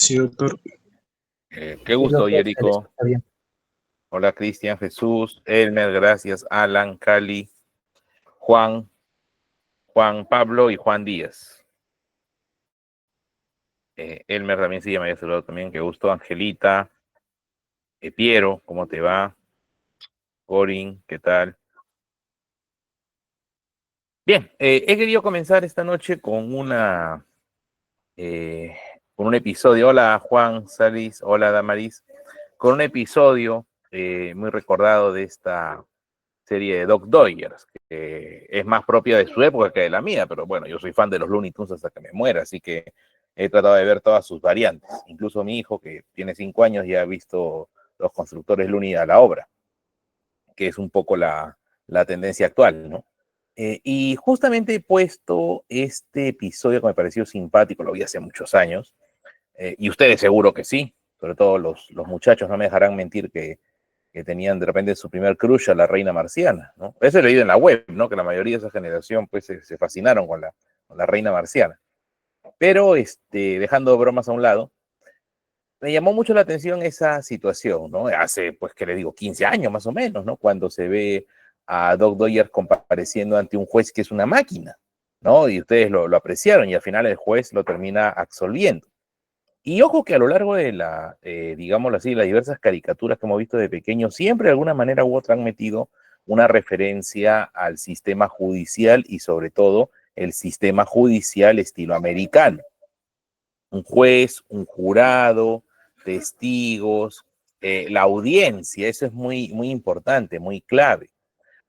Sí, doctor. Qué gusto, Yerico. Está bien. Hola, Cristian, Jesús, Elmer, gracias, Alan, Cali, Juan Pablo y Juan Díaz. Elmer también sí, ya me había saludado también, qué gusto. Angelita, Piero, ¿cómo te va? Corin, ¿qué tal? Bien, he querido comenzar esta noche con con un episodio. Hola, Juan, Salis, hola, Damaris. Con un episodio muy recordado de esta serie de Doc Dodgers, que es más propia de su época que de la mía, pero bueno, yo soy fan de los Looney Tunes hasta que me muera, así que he tratado de ver todas sus variantes. Incluso mi hijo, que tiene 5 años, ya ha visto Los Constructores Looney a la obra, que es un poco la tendencia actual, ¿no? Y justamente he puesto este episodio que me pareció simpático, lo vi hace muchos años, y ustedes seguro que sí, sobre todo los muchachos no me dejarán mentir que tenían de repente su primer crush a la reina marciana, ¿no? Eso he leído en la web, ¿no? Que la mayoría de esa generación pues se fascinaron con la reina marciana. Pero dejando bromas a un lado, me llamó mucho la atención esa situación, ¿no? Hace, pues, ¿qué le digo? 15 años más o menos, ¿no? Cuando se ve a Doc Dodgers compareciendo ante un juez que es una máquina, ¿no? Y ustedes lo apreciaron y al final el juez lo termina absolviendo. Y ojo que a lo largo de digámoslo así, las diversas caricaturas que hemos visto de pequeños, siempre de alguna manera u otra han metido una referencia al sistema judicial y sobre todo el sistema judicial estilo americano. Un juez, un jurado, testigos, la audiencia, eso es muy, muy importante, muy clave.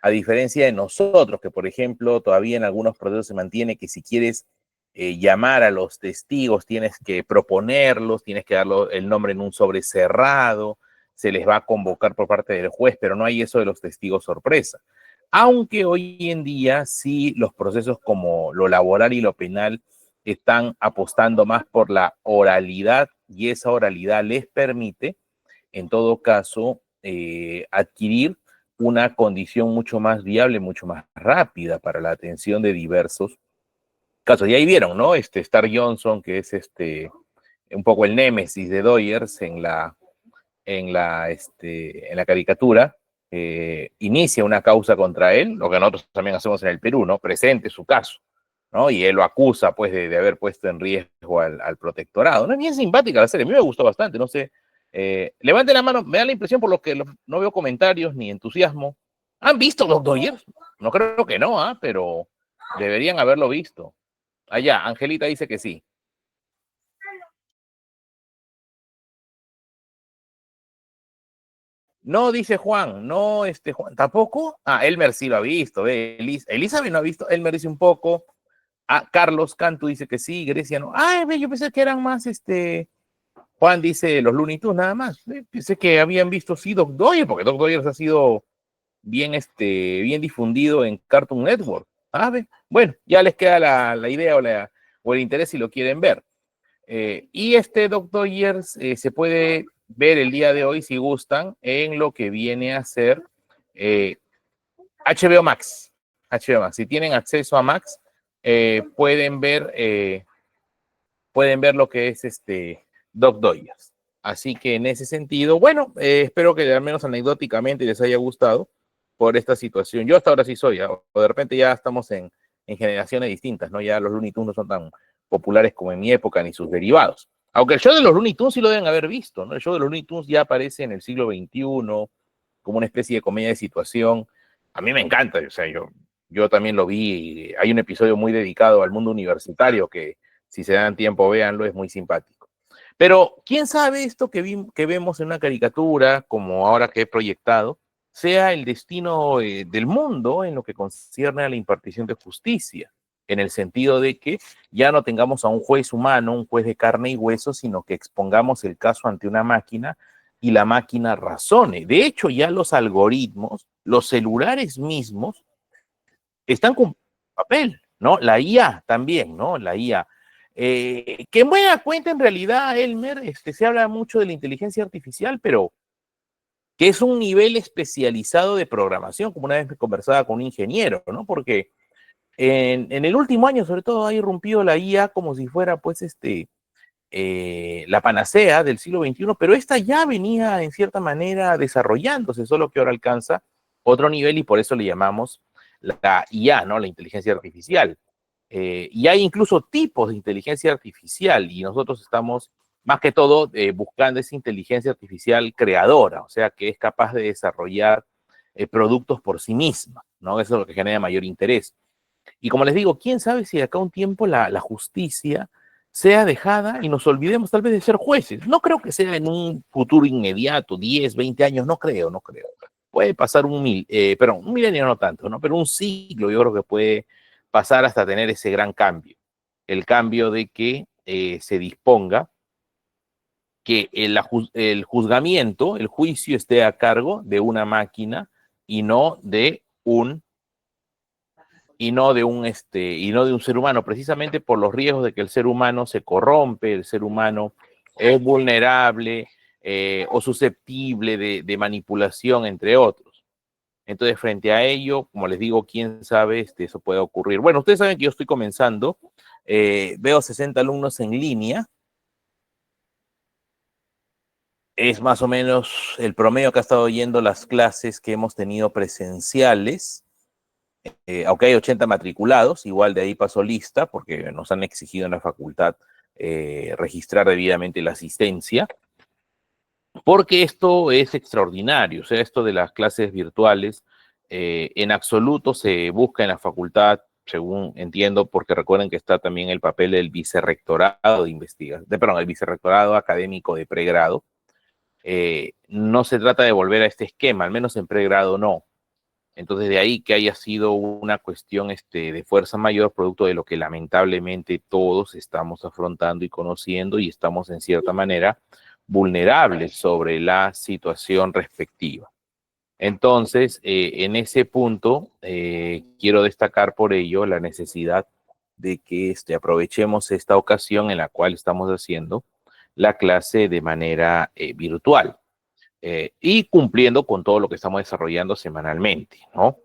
A diferencia de nosotros, que por ejemplo todavía en algunos procesos se mantiene que si quieres llamar a los testigos, tienes que proponerlos, tienes que darle el nombre en un sobre cerrado, se les va a convocar por parte del juez, pero no hay eso de los testigos sorpresa. Aunque hoy en día sí los procesos como lo laboral y lo penal están apostando más por la oralidad y esa oralidad les permite, en todo caso, adquirir una condición mucho más viable, mucho más rápida para la atención de diversos casos. Y ahí vieron, ¿no? Star Johnson, que es un poco el némesis de Dodgers en la caricatura, inicia una causa contra él, lo que nosotros también hacemos en el Perú, ¿no? Presente su caso, ¿no? Y él lo acusa, pues, de haber puesto en riesgo al protectorado. No es bien simpática la serie, a mí me gustó bastante, no sé. Levante la mano, me da la impresión por lo que no veo comentarios ni entusiasmo. ¿Han visto los Dodgers? No creo que no, ¿ah? Pero deberían haberlo visto. Allá, Angelita dice que sí. No, dice Juan, no, Juan, ¿tampoco? Ah, Elmer sí lo ha visto, Elizabeth no ha visto, Elmer dice un poco. Ah, Carlos Cantu dice que sí, Grecia no. Ah, yo pensé que eran más, Juan dice los Looney Tunes nada más. Pensé que habían visto sí Doc Dodgers, porque Doc Dodgers ha sido bien, bien difundido en Cartoon Network. Ah, bueno, ya les queda la idea o el interés si lo quieren ver. Y Doc Dodgers se puede ver el día de hoy, si gustan, en lo que viene a ser HBO Max. HBO Max. Si tienen acceso a Max, pueden ver lo que es Doc Dodgers. Así que en ese sentido, bueno, espero que al menos anecdóticamente les haya gustado por esta situación. Yo hasta ahora sí soy, o de repente ya estamos en generaciones distintas, ¿no? Ya los Looney Tunes no son tan populares como en mi época, ni sus derivados. Aunque el show de los Looney Tunes sí lo deben haber visto, ¿no? El show de los Looney Tunes ya aparece en el siglo XXI como una especie de comedia de situación. A mí me encanta, o sea, yo también lo vi. Hay un episodio muy dedicado al mundo universitario que, si se dan tiempo, véanlo, es muy simpático. Pero, ¿quién sabe esto que vemos en una caricatura, como ahora que he proyectado, sea el destino del mundo en lo que concierne a la impartición de justicia? En el sentido de que ya no tengamos a un juez humano, un juez de carne y hueso, sino que expongamos el caso ante una máquina y la máquina razone. De hecho, ya los algoritmos, los celulares mismos, están con papel, ¿no? La IA también, ¿no? La IA. Que en buena cuenta, en realidad, Elmer, se habla mucho de la inteligencia artificial, pero que es un nivel especializado de programación, como una vez me conversaba con un ingeniero, ¿no? Porque en el último año, sobre todo, ha irrumpido la IA como si fuera, pues, la panacea del siglo XXI, pero esta ya venía en cierta manera desarrollándose, solo que ahora alcanza otro nivel y por eso le llamamos la IA, ¿no? La inteligencia artificial. Y hay incluso tipos de inteligencia artificial y nosotros estamos más que todo buscando esa inteligencia artificial creadora, o sea, que es capaz de desarrollar productos por sí misma, ¿no? Eso es lo que genera mayor interés. Y como les digo, quién sabe si de acá a un tiempo la justicia sea dejada y nos olvidemos tal vez de ser jueces. No creo que sea en un futuro inmediato, 10, 20 años, no creo, no creo. Puede pasar perdón, un milenio no tanto, ¿no? Pero un siglo yo creo que puede pasar hasta tener ese gran cambio. El cambio de que se disponga que el juzgamiento, el juicio esté a cargo de una máquina y no de un y no de un ser humano, precisamente por los riesgos de que el ser humano se corrompe, el ser humano es vulnerable o susceptible de manipulación, entre otros. Entonces, frente a ello, como les digo, quién sabe, eso puede ocurrir. Bueno, ustedes saben que yo estoy comenzando, veo 60 alumnos en línea, es más o menos el promedio que ha estado yendo las clases que hemos tenido presenciales. Aunque hay 80 matriculados, igual de ahí pasó lista, porque nos han exigido en la facultad registrar debidamente la asistencia, porque esto es extraordinario, o sea, esto de las clases virtuales, en absoluto se busca en la facultad, según entiendo, porque recuerden que está también el papel del vicerrectorado de investigación, perdón, el vicerrectorado académico de pregrado. No se trata de volver a este esquema, al menos en pregrado no. Entonces, de ahí que haya sido una cuestión de fuerza mayor, producto de lo que lamentablemente todos estamos afrontando y conociendo y estamos en cierta manera vulnerables sobre la situación respectiva. Entonces, en ese punto, quiero destacar por ello la necesidad de que aprovechemos esta ocasión en la cual estamos haciendo la clase de manera virtual y cumpliendo con todo lo que estamos desarrollando semanalmente, ¿no?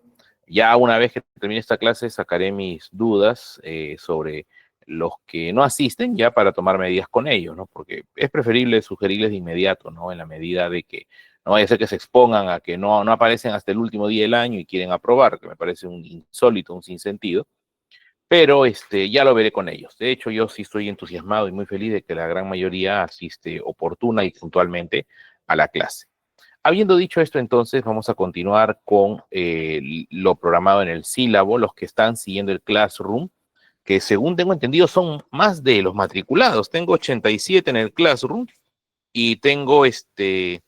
Ya una vez que termine esta clase sacaré mis dudas sobre los que no asisten ya para tomar medidas con ellos, ¿no? Porque es preferible sugerirles de inmediato, ¿no? En la medida de que no vaya a ser que se expongan a que no aparecen hasta el último día del año y quieren aprobar, que me parece un insólito, un sinsentido, pero ya lo veré con ellos. De hecho, yo sí estoy entusiasmado y muy feliz de que la gran mayoría asiste oportuna y puntualmente a la clase. Habiendo dicho esto, entonces vamos a continuar con lo programado en el sílabo, los que están siguiendo el Classroom, que según tengo entendido son más de los matriculados. Tengo 87 en el Classroom y tengo en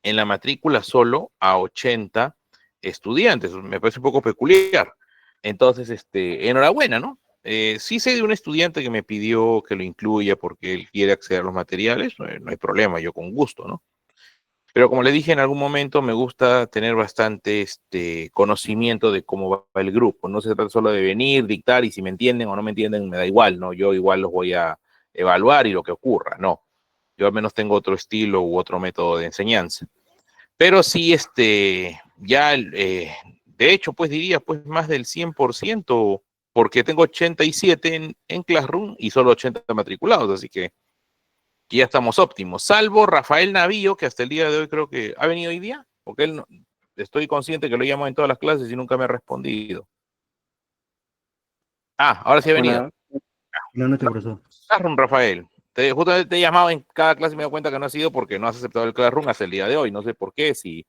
la matrícula solo a 80 estudiantes. Me parece un poco peculiar. Entonces, enhorabuena, ¿no? Sí sé de un estudiante que me pidió que lo incluya porque él quiere acceder a los materiales, no hay problema, yo con gusto, ¿no? Pero como le dije en algún momento, me gusta tener bastante conocimiento de cómo va el grupo. No se trata solo de venir, dictar y si me entienden o no me entienden, me da igual, ¿no? Yo igual los voy a evaluar y lo que ocurra, no. Yo al menos tengo otro estilo u otro método de enseñanza. Pero sí, de hecho, pues diría, pues más del 100%, porque tengo 87 en Classroom y solo 80 matriculados, así que ya estamos óptimos, salvo Rafael Navío, que hasta el día de hoy creo que ha venido hoy día, porque él no, estoy consciente que lo llamo en todas las clases y nunca me ha respondido. Ah, ahora sí ha venido. Buenas noches, profesor. Classroom, Rafael. Justamente te he llamado en cada clase y me he dado cuenta que no ha sido porque no has aceptado el Classroom hasta el día de hoy. No sé por qué, si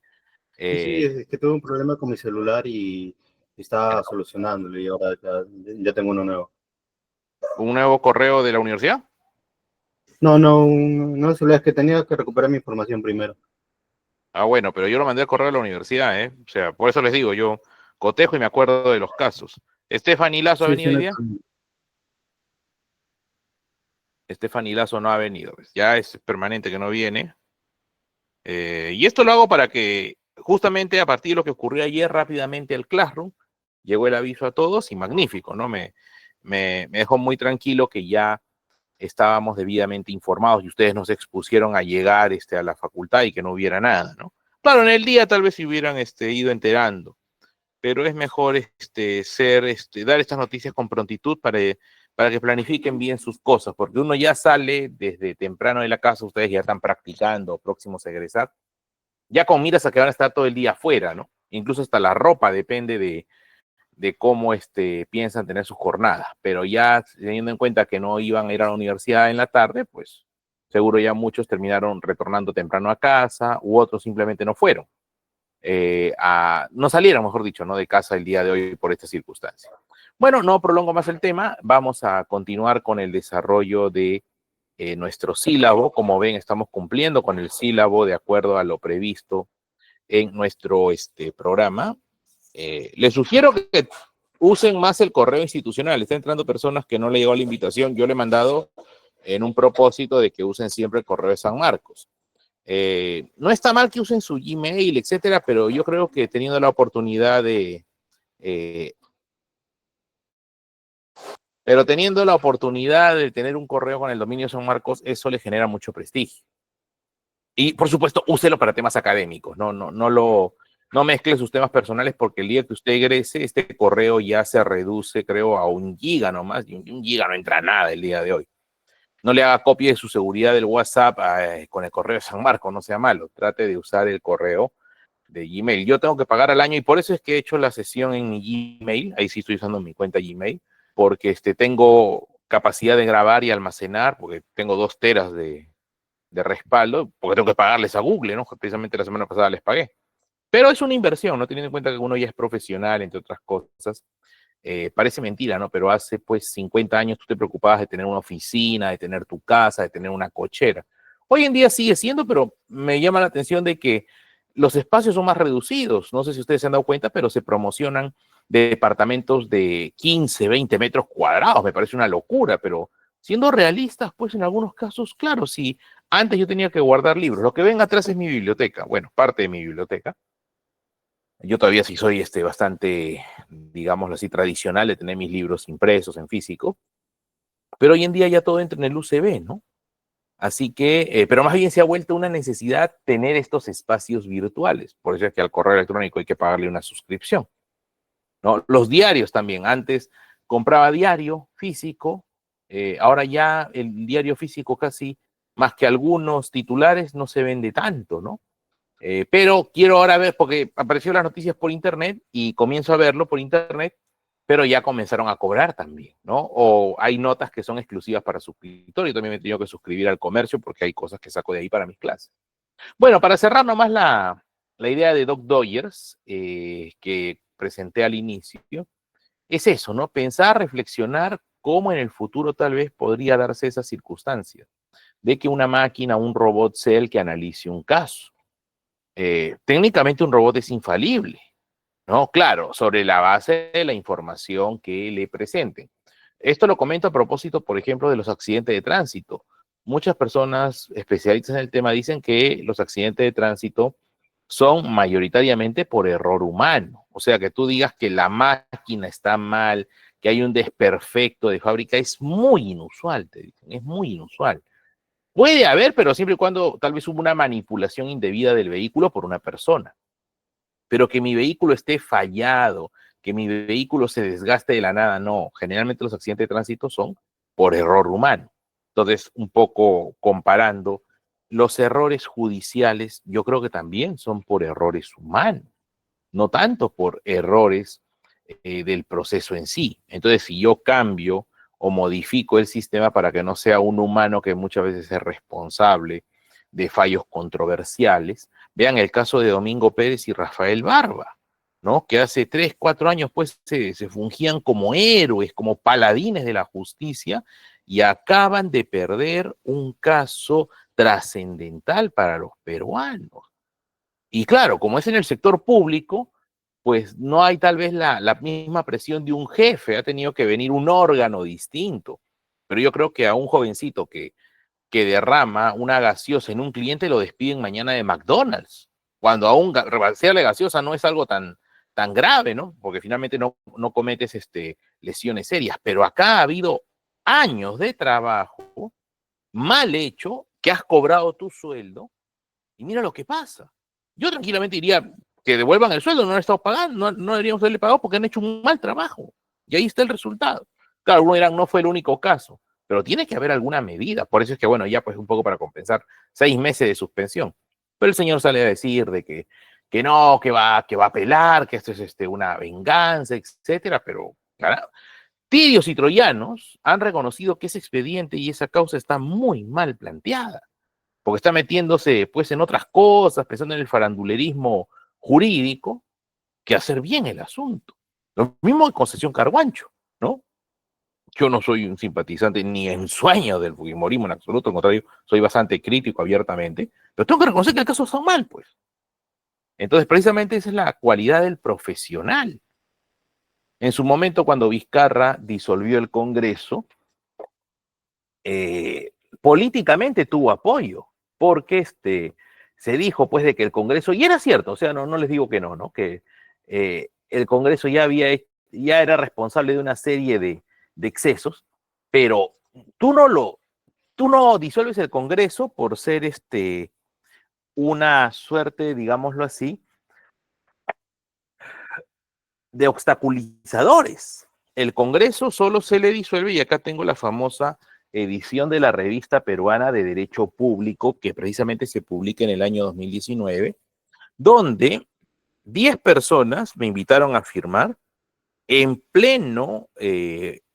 Sí, es que tuve un problema con mi celular y estaba solucionándolo y ahora ya tengo uno nuevo. un nuevo correo de la universidad. No, celular, es que tenía que recuperar mi información primero. Ah, bueno, pero yo lo mandé al correo de la universidad, ¿eh? O sea, por eso les digo, yo cotejo y me acuerdo de los casos. ¿Stephanie Lazo ha Sí, sí, venido hoy no hay día? problema. Stephanie Lazo no ha venido. Pues. Ya es permanente que no viene. Y esto lo hago para que justamente a partir de lo que ocurrió ayer rápidamente el Classroom, llegó el aviso a todos y magnífico, ¿no? Me dejó muy tranquilo que ya estábamos debidamente informados y ustedes nos expusieron a llegar a la facultad y que no hubiera nada, ¿no? Claro, en el día tal vez se hubieran ido enterando, pero es mejor dar estas noticias con prontitud para que planifiquen bien sus cosas, porque uno ya sale desde temprano de la casa, ustedes ya están practicando, próximos a egresar, ya con miras a que van a estar todo el día afuera, ¿no? Incluso hasta la ropa depende de cómo piensan tener sus jornadas, pero ya teniendo en cuenta que no iban a ir a la universidad en la tarde, pues seguro ya muchos terminaron retornando temprano a casa, u otros simplemente no fueron, no salieron, mejor dicho, ¿no? De casa el día de hoy por esta circunstancia. Bueno, no prolongo más el tema, vamos a continuar con el desarrollo de nuestro sílabo. Como ven, estamos cumpliendo con el sílabo de acuerdo a lo previsto en nuestro programa. Les sugiero que usen más el correo institucional. Están entrando personas que no le llegó la invitación. Yo le he mandado en un propósito de que usen siempre el correo de San Marcos. No está mal que usen su Gmail, etcétera, pero yo creo que teniendo la oportunidad de tener un correo con el dominio San Marcos, eso le genera mucho prestigio. Y por supuesto, úselo para temas académicos, no mezcle sus temas personales, porque el día que usted egrese, este correo ya se reduce, creo, a 1 giga nomás, y 1 giga no entra nada el día de hoy. No le haga copia de su seguridad del WhatsApp con el correo de San Marcos, no sea malo, trate de usar el correo de Gmail. Yo tengo que pagar al año y por eso es que he hecho la sesión en mi Gmail, ahí sí estoy usando mi cuenta Gmail, porque tengo capacidad de grabar y almacenar, porque tengo 2 teras de respaldo, porque tengo que pagarles a Google, ¿no? Precisamente la semana pasada les pagué. Pero es una inversión, ¿no? Teniendo en cuenta que uno ya es profesional, entre otras cosas. Parece mentira, ¿no? Pero hace pues 50 años tú te preocupabas de tener una oficina, de tener tu casa, de tener una cochera. Hoy en día sigue siendo, pero me llama la atención de que los espacios son más reducidos. No sé si ustedes se han dado cuenta, pero se promocionan departamentos de 15, 20 metros cuadrados. Me parece una locura, pero siendo realistas, pues en algunos casos, claro, si antes yo tenía que guardar libros, lo que ven atrás es mi biblioteca, bueno, parte de mi biblioteca. Yo todavía sí soy bastante, digámoslo así, tradicional de tener mis libros impresos en físico, pero hoy en día ya todo entra en el UCB, ¿no? Así que, pero más bien se ha vuelto una necesidad tener estos espacios virtuales. Por eso es que al correo electrónico hay que pagarle una suscripción, ¿no? Los diarios también. Antes compraba diario físico, ahora ya el diario físico casi, más que algunos titulares, no se vende tanto, ¿no? Pero quiero ahora ver, porque apareció las noticias por internet y comienzo a verlo por internet, pero ya comenzaron a cobrar también, ¿no? O hay notas que son exclusivas para suscriptores. Yo también me he tenido que suscribir al comercio porque hay cosas que saco de ahí para mis clases. Bueno, para cerrar nomás la idea de Doc Dodgers que presenté al inicio, es eso, ¿no? Pensar, reflexionar cómo en el futuro tal vez podría darse esa circunstancia de que una máquina, un robot sea el que analice un caso. Técnicamente un robot es infalible, ¿no? Claro, sobre la base de la información que le presenten. Esto lo comento a propósito, por ejemplo, de los accidentes de tránsito. Muchas personas especialistas en el tema dicen que los accidentes de tránsito son mayoritariamente por error humano. O sea, que tú digas que la máquina está mal, que hay un desperfecto de fábrica, es muy inusual, te dicen, es muy inusual. Puede haber, pero siempre y cuando tal vez hubo una manipulación indebida del vehículo por una persona. Pero que mi vehículo esté fallado, que mi vehículo se desgaste de la nada, no. Generalmente los accidentes de tránsito son por error humano. Entonces, un poco comparando, los errores judiciales yo creo que también son por errores humanos, no tanto por errores del proceso en sí. Entonces, si yo cambio o modifico el sistema para que no sea un humano que muchas veces es responsable de fallos controversiales, vean el caso de Domingo Pérez y Rafael Barba, ¿no? Que hace 3, 4 años pues se fungían como héroes, como paladines de la justicia y acaban de perder un caso trascendental para los peruanos. Y claro, como es en el sector público, pues no hay tal vez la misma presión de un jefe, ha tenido que venir un órgano distinto. Pero yo creo que a un jovencito que derrama una gaseosa en un cliente lo despiden mañana de McDonald's, cuando aún rebasearle gaseosa no es algo tan grave, ¿no? Porque finalmente no cometes lesiones serias. Pero acá ha habido años de trabajo mal hecho, que has cobrado tu sueldo, y mira lo que pasa. Yo tranquilamente diría que devuelvan el sueldo, no lo estamos pagando, no deberíamos haberle pagado porque han hecho un mal trabajo. Y ahí está el resultado. Claro, algunos dirán, no fue el único caso, pero tiene que haber alguna medida. Por eso es que, bueno, ya pues un poco para compensar 6 meses de suspensión. Pero el señor sale a decir de que no, que va a apelar, que esto es una venganza, etcétera, pero claro, tirios y troyanos han reconocido que ese expediente y esa causa está muy mal planteada, porque está metiéndose pues en otras cosas, pensando en el farandulerismo jurídico, que hacer bien el asunto. Lo mismo de Concesión Carguancho, ¿no? Yo no soy un simpatizante ni en sueño del fujimorismo en absoluto, al contrario, soy bastante crítico abiertamente, pero tengo que reconocer que el caso está mal, pues. Entonces, precisamente esa es la cualidad del profesional. En su momento, cuando Vizcarra disolvió el Congreso, eh, políticamente tuvo apoyo, porque se dijo pues de que el Congreso, y era cierto, o sea, no les digo que no, ¿no? Que el Congreso ya era responsable de una serie de excesos, pero tú tú no disuelves el Congreso por ser una suerte, digámoslo así, de obstaculizadores. El Congreso solo se le disuelve, y acá tengo la famosa edición de la revista peruana de Derecho Público, que precisamente se publica en el año 2019, donde 10 personas me invitaron a firmar en pleno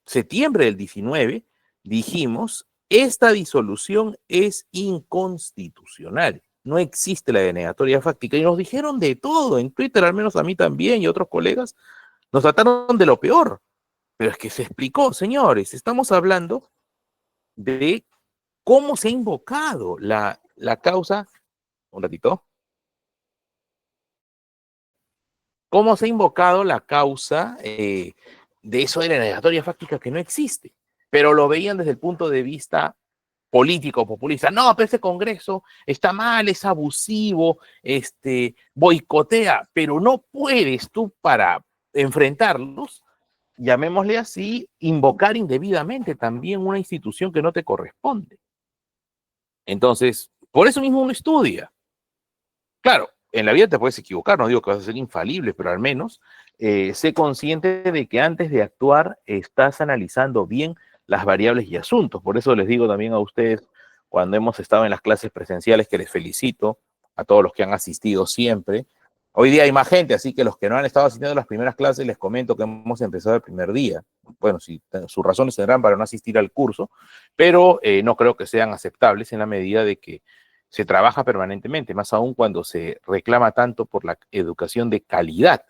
septiembre del 19, dijimos, esta disolución es inconstitucional. No existe la denegatoria fáctica. Y nos dijeron de todo, en Twitter, al menos a mí también y a otros colegas, nos trataron de lo peor. Pero es que se explicó, señores, estamos hablando de cómo se ha invocado la causa, un ratito, cómo se ha invocado la causa de eso de la negatoria fáctica que no existe, pero lo veían desde el punto de vista político populista. No, pero ese Congreso está mal, es abusivo, boicotea, pero no puedes tú para enfrentarlos, llamémosle así, invocar indebidamente también una institución que no te corresponde. Entonces, por eso mismo uno estudia. Claro, en la vida te puedes equivocar, no digo que vas a ser infalible, pero al menos sé consciente de que antes de actuar estás analizando bien las variables y asuntos. Por eso les digo también a ustedes, cuando hemos estado en las clases presenciales, que les felicito a todos los que han asistido siempre. Hoy día hay más gente, así que los que no han estado asistiendo a las primeras clases, les comento que hemos empezado el primer día. Bueno, sí, sus razones tendrán para no asistir al curso, pero no creo que sean aceptables en la medida de que se trabaja permanentemente, más aún cuando se reclama tanto por la educación de calidad,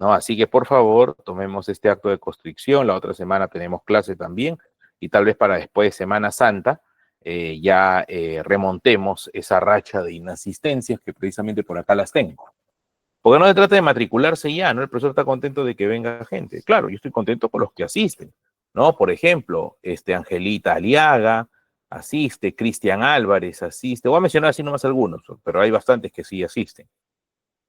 ¿no? Así que por favor, tomemos este acto de constricción. La otra semana tenemos clase también, y tal vez para después de Semana Santa ya remontemos esa racha de inasistencias que precisamente por acá las tengo. Porque no se trata de matricularse ya, ¿no? El profesor está contento de que venga gente. Claro, yo estoy contento por los que asisten, ¿no? Por ejemplo, Angelita Aliaga asiste, Cristian Álvarez asiste. Voy a mencionar así nomás algunos, pero hay bastantes que sí asisten.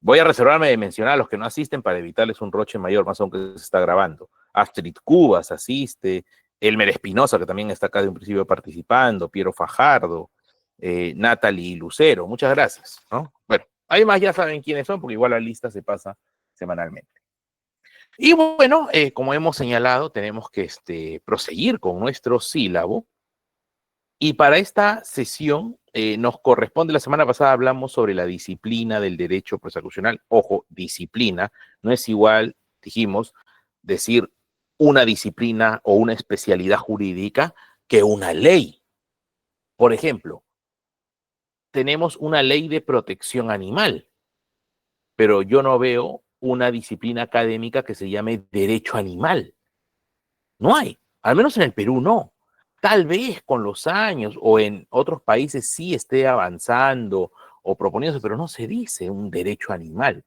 Voy a reservarme de mencionar a los que no asisten para evitarles un roche mayor, más aunque se está grabando. Astrid Cubas asiste, Elmer Espinosa, que también está acá de un principio participando, Piero Fajardo, Natalie Lucero. Muchas gracias, ¿no? Bueno, además ya saben quiénes son, porque igual la lista se pasa semanalmente. Y bueno, como hemos señalado, tenemos que proseguir con nuestro sílabo. Y para esta sesión nos corresponde, la semana pasada hablamos sobre la disciplina del derecho prosecucional. Ojo, disciplina, no es igual, dijimos, decir una disciplina o una especialidad jurídica que una ley. Por ejemplo, tenemos una ley de protección animal, pero yo no veo una disciplina académica que se llame derecho animal. No hay, al menos en el Perú no. Tal vez con los años o en otros países sí esté avanzando o proponiéndose, pero no se dice un derecho animal.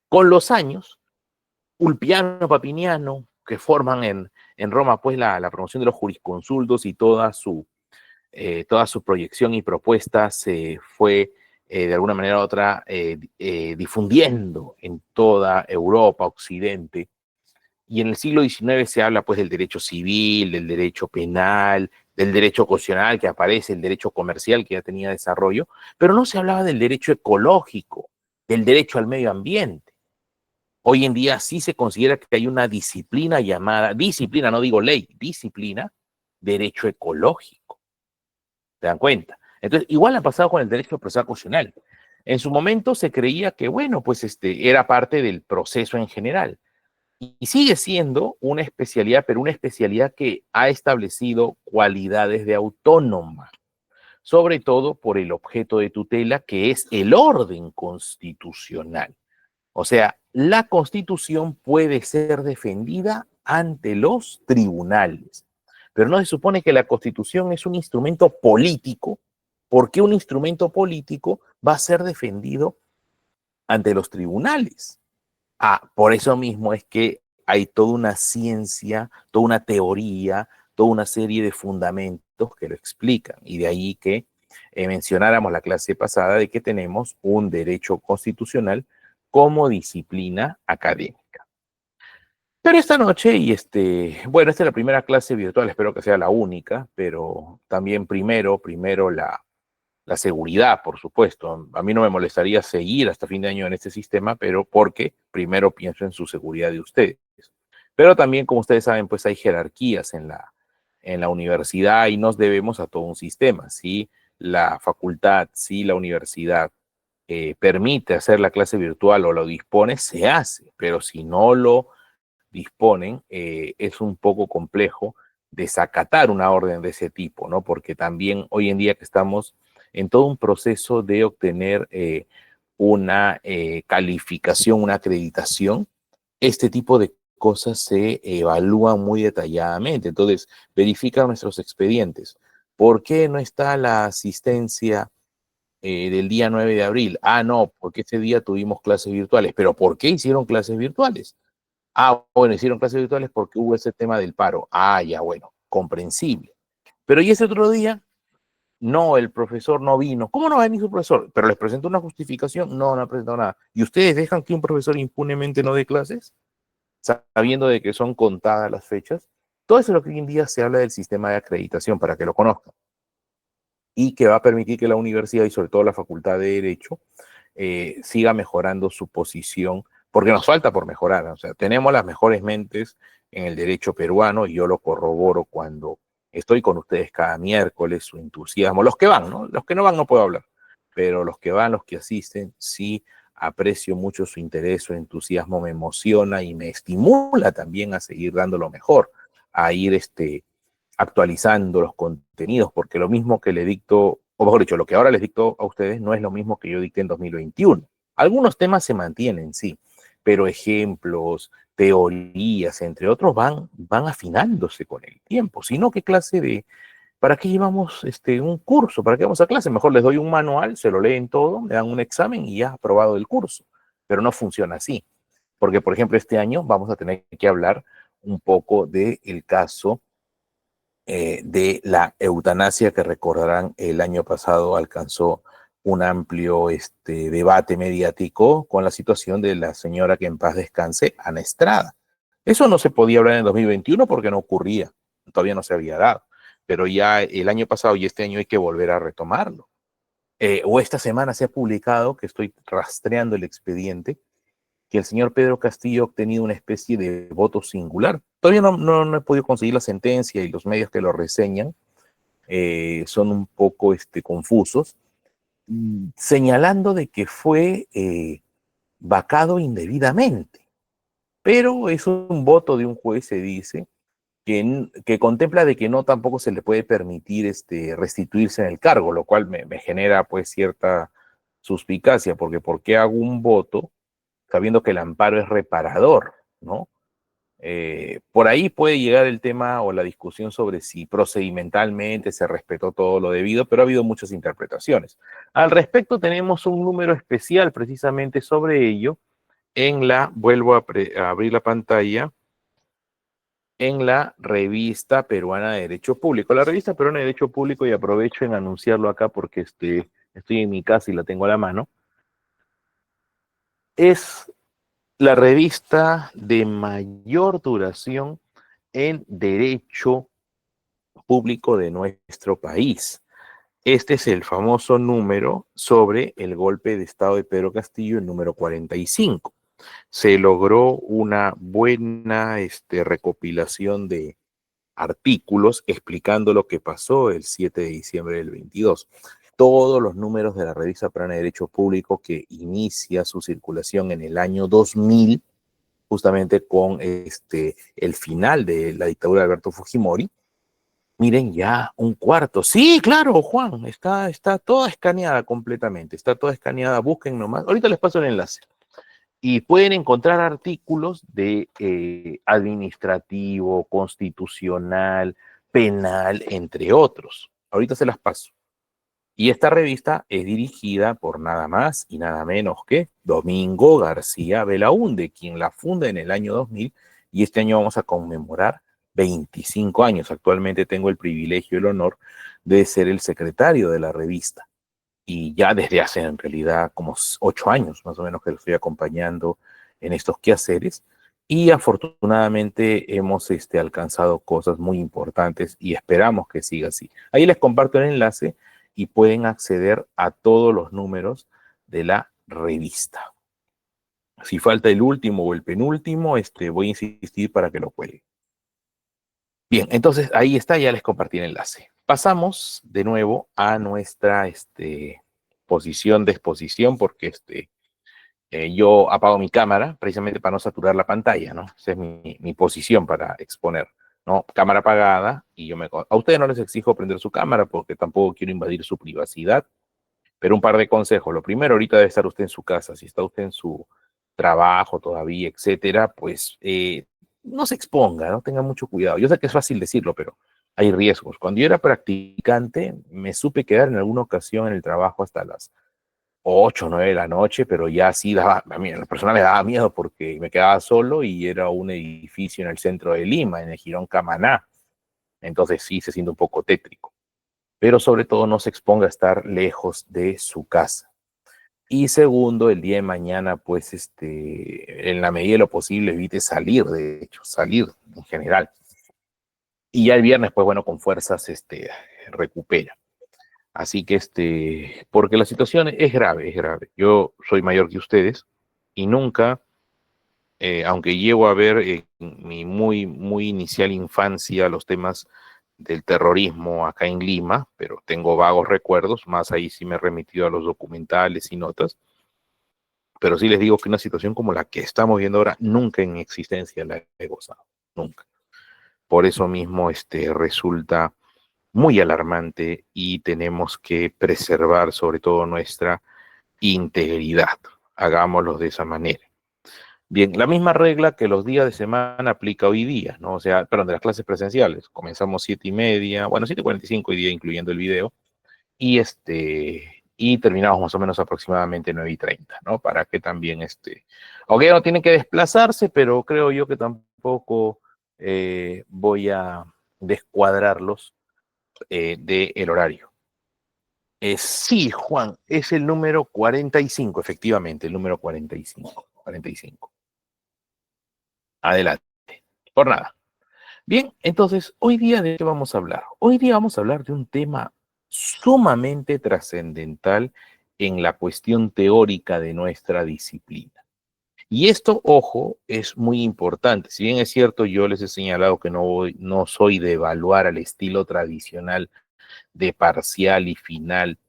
Con los años, Ulpiano, Papiniano, que forman en Roma pues la promoción de los jurisconsultos y toda su proyección y propuesta se fue de alguna manera u otra difundiendo en toda Europa, Occidente. Y en el siglo XIX se habla pues del derecho civil, del derecho penal, del derecho constitucional que aparece, el derecho comercial que ya tenía desarrollo, pero no se hablaba del derecho ecológico, del derecho al medio ambiente. Hoy en día sí se considera que hay una disciplina llamada, disciplina, no digo ley, disciplina, derecho ecológico. ¿Se dan cuenta? Entonces, igual ha pasado con el derecho procesal constitucional. En su momento se creía que, bueno, pues era parte del proceso en general. Y sigue siendo una especialidad, pero una especialidad que ha establecido cualidades de autónoma, sobre todo por el objeto de tutela, que es el orden constitucional. O sea, la Constitución puede ser defendida ante los tribunales, pero no se supone que la Constitución es un instrumento político. ¿Por qué un instrumento político va a ser defendido ante los tribunales? Por eso mismo es que hay toda una ciencia, toda una teoría, toda una serie de fundamentos que lo explican. Y de ahí que mencionáramos la clase pasada de que tenemos un derecho constitucional como disciplina académica. Pero esta noche, bueno, esta es la primera clase virtual, espero que sea la única, pero también primero la seguridad, por supuesto. A mí no me molestaría seguir hasta fin de año en este sistema, pero porque primero pienso en su seguridad de ustedes. Pero también, como ustedes saben, pues hay jerarquías en la universidad y nos debemos a todo un sistema. Si la facultad, si la universidad permite hacer la clase virtual o lo dispone, se hace, pero si no lo disponen, es un poco complejo desacatar una orden de ese tipo, ¿no? Porque también hoy en día que estamos en todo un proceso de obtener una calificación, una acreditación, este tipo de cosas se evalúan muy detalladamente. Entonces, verifican nuestros expedientes. ¿Por qué no está la asistencia del día 9 de abril? No, porque ese día tuvimos clases virtuales. ¿Pero por qué hicieron clases virtuales? Bueno, hicieron clases virtuales porque hubo ese tema del paro. Ya, bueno, comprensible. Pero ¿y ese otro día? No, el profesor no vino. ¿Cómo no va a venir su profesor? Pero les presentó una justificación. No, no ha presentado nada. ¿Y ustedes dejan que un profesor impunemente no dé clases? Sabiendo de que son contadas las fechas. Todo eso es lo que hoy en día se habla del sistema de acreditación, para que lo conozcan. Y que va a permitir que la universidad y sobre todo la Facultad de Derecho siga mejorando su posición, porque nos falta por mejorar. O sea, tenemos las mejores mentes en el derecho peruano y yo lo corroboro cuando estoy con ustedes cada miércoles, su entusiasmo, los que van, ¿no? Los que no van no puedo hablar, pero los que van, los que asisten, sí aprecio mucho su interés, su entusiasmo me emociona y me estimula también a seguir dando lo mejor, a ir actualizando los contenidos, porque lo mismo que le dicto, o mejor dicho, lo que ahora les dicto a ustedes no es lo mismo que yo dicté en 2021. Algunos temas se mantienen, sí, pero ejemplos, teorías, entre otros, van afinándose con el tiempo. Si no, ¿qué clase de, para qué llevamos un curso? ¿Para qué vamos a clase? Mejor les doy un manual, se lo leen todo, me dan un examen y ya aprobado el curso. Pero no funciona así, porque, por ejemplo, este año vamos a tener que hablar un poco del caso de la eutanasia, que recordarán el año pasado alcanzó un amplio debate mediático con la situación de la señora, que en paz descanse, Ana Estrada. Eso no se podía hablar en 2021 porque no ocurría, todavía no se había dado, pero ya el año pasado y este año hay que volver a retomarlo. O esta semana se ha publicado, que estoy rastreando el expediente, que el señor Pedro Castillo ha obtenido una especie de voto singular. Todavía no he podido conseguir la sentencia y los medios que lo reseñan son un poco confusos, señalando de que fue vacado indebidamente. Pero es un voto de un juez, se dice, que contempla de que no tampoco se le puede permitir restituirse en el cargo, lo cual me genera pues cierta suspicacia, porque ¿por qué hago un voto sabiendo que el amparo es reparador, ¿no? Por ahí puede llegar el tema o la discusión sobre si procedimentalmente se respetó todo lo debido, pero ha habido muchas interpretaciones. Al respecto, tenemos un número especial precisamente sobre ello vuelvo a abrir la pantalla, en la Revista Peruana de Derecho Público. La Revista Peruana de Derecho Público, y aprovecho en anunciarlo acá porque estoy en mi casa y la tengo a la mano, es la revista de mayor duración en derecho público de nuestro país. Este es el famoso número sobre el golpe de Estado de Pedro Castillo, el número 45. se logró una buena recopilación de artículos explicando lo que pasó el 7 de diciembre del 22. Todos los números de la revista Peruana de Derecho Público, que inicia su circulación en el año 2000, justamente con el final de la dictadura de Alberto Fujimori. Miren, ya un cuarto. Sí, claro, Juan, está toda escaneada completamente, está toda escaneada, busquen nomás. Ahorita les paso el enlace. Y pueden encontrar artículos de administrativo, constitucional, penal, entre otros. Ahorita se las paso. Y esta revista es dirigida por nada más y nada menos que Domingo García Belaúnde, quien la funda en el año 2000, y este año vamos a conmemorar 25 años. Actualmente tengo el privilegio y el honor de ser el secretario de la revista. Y ya desde hace en realidad como 8 años más o menos que lo estoy acompañando en estos quehaceres. Y afortunadamente hemos alcanzado cosas muy importantes y esperamos que siga así. Ahí les comparto el enlace y pueden acceder a todos los números de la revista. Si falta el último o el penúltimo, voy a insistir para que lo cuelgue. Bien, entonces ahí está, ya les compartí el enlace. Pasamos de nuevo a nuestra posición de exposición, porque yo apago mi cámara precisamente para no saturar la pantalla, ¿no? Esa es mi posición para exponer, ¿no? Cámara apagada, y a ustedes no les exijo prender su cámara porque tampoco quiero invadir su privacidad, pero un par de consejos. Lo primero, ahorita debe estar usted en su casa. Si está usted en su trabajo todavía, etcétera, pues no se exponga, ¿no? Tenga mucho cuidado. Yo sé que es fácil decirlo, pero hay riesgos. Cuando yo era practicante, me supe quedar en alguna ocasión en el trabajo hasta las 8 o 9 de la noche, pero ya sí a mí, a la persona le daba miedo porque me quedaba solo y era un edificio en el centro de Lima, en el Jirón Camaná. Entonces sí se siente un poco tétrico. Pero sobre todo no se exponga a estar lejos de su casa. Y segundo, el día de mañana, pues, en la medida de lo posible, evite salir, de hecho, salir en general. Y ya el viernes, pues, bueno, con fuerzas, recupera. Así que, porque la situación es grave, es grave. Yo soy mayor que ustedes y nunca, aunque llevo a ver en mi muy, muy inicial infancia los temas del terrorismo acá en Lima, pero tengo vagos recuerdos, más ahí sí me he remitido a los documentales y notas, pero sí les digo que una situación como la que estamos viendo ahora, nunca en mi existencia la he gozado, nunca. Por eso mismo resulta muy alarmante y tenemos que preservar sobre todo nuestra integridad. Hagámoslo de esa manera. Bien, la misma regla que los días de semana aplica hoy día, ¿no? O sea, perdón, de las clases presenciales. Comenzamos 7:30, bueno, 7:45 hoy día, incluyendo el video, y y terminamos más o menos aproximadamente 9:30, ¿no? Para que también aunque ya no tienen que desplazarse, pero creo yo que tampoco voy a descuadrarlos del horario. Sí, Juan, es el número 45, efectivamente, el número 45. 45. Adelante. Por nada. Bien, entonces, hoy día ¿de qué vamos a hablar? Hoy día vamos a hablar de un tema sumamente trascendental en la cuestión teórica de nuestra disciplina. Y esto, ojo, es muy importante. Si bien es cierto, yo les he señalado que no soy de evaluar al estilo tradicional de parcial y final,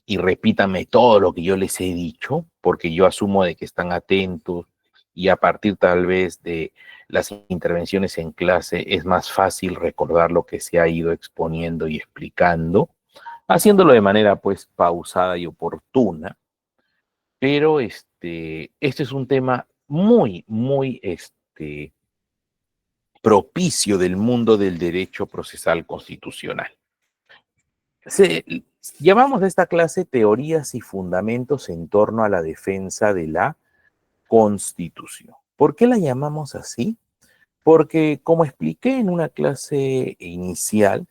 y repítame todo lo que yo les he dicho, porque yo asumo de que están atentos y a partir tal vez de las intervenciones en clase es más fácil recordar lo que se ha ido exponiendo y explicando, haciéndolo de manera pues pausada y oportuna, pero este es un tema muy, muy propicio del mundo del derecho procesal constitucional. Llamamos a esta clase teorías y fundamentos en torno a la defensa de la Constitución. ¿Por qué la llamamos así? Porque, como expliqué en una clase inicial,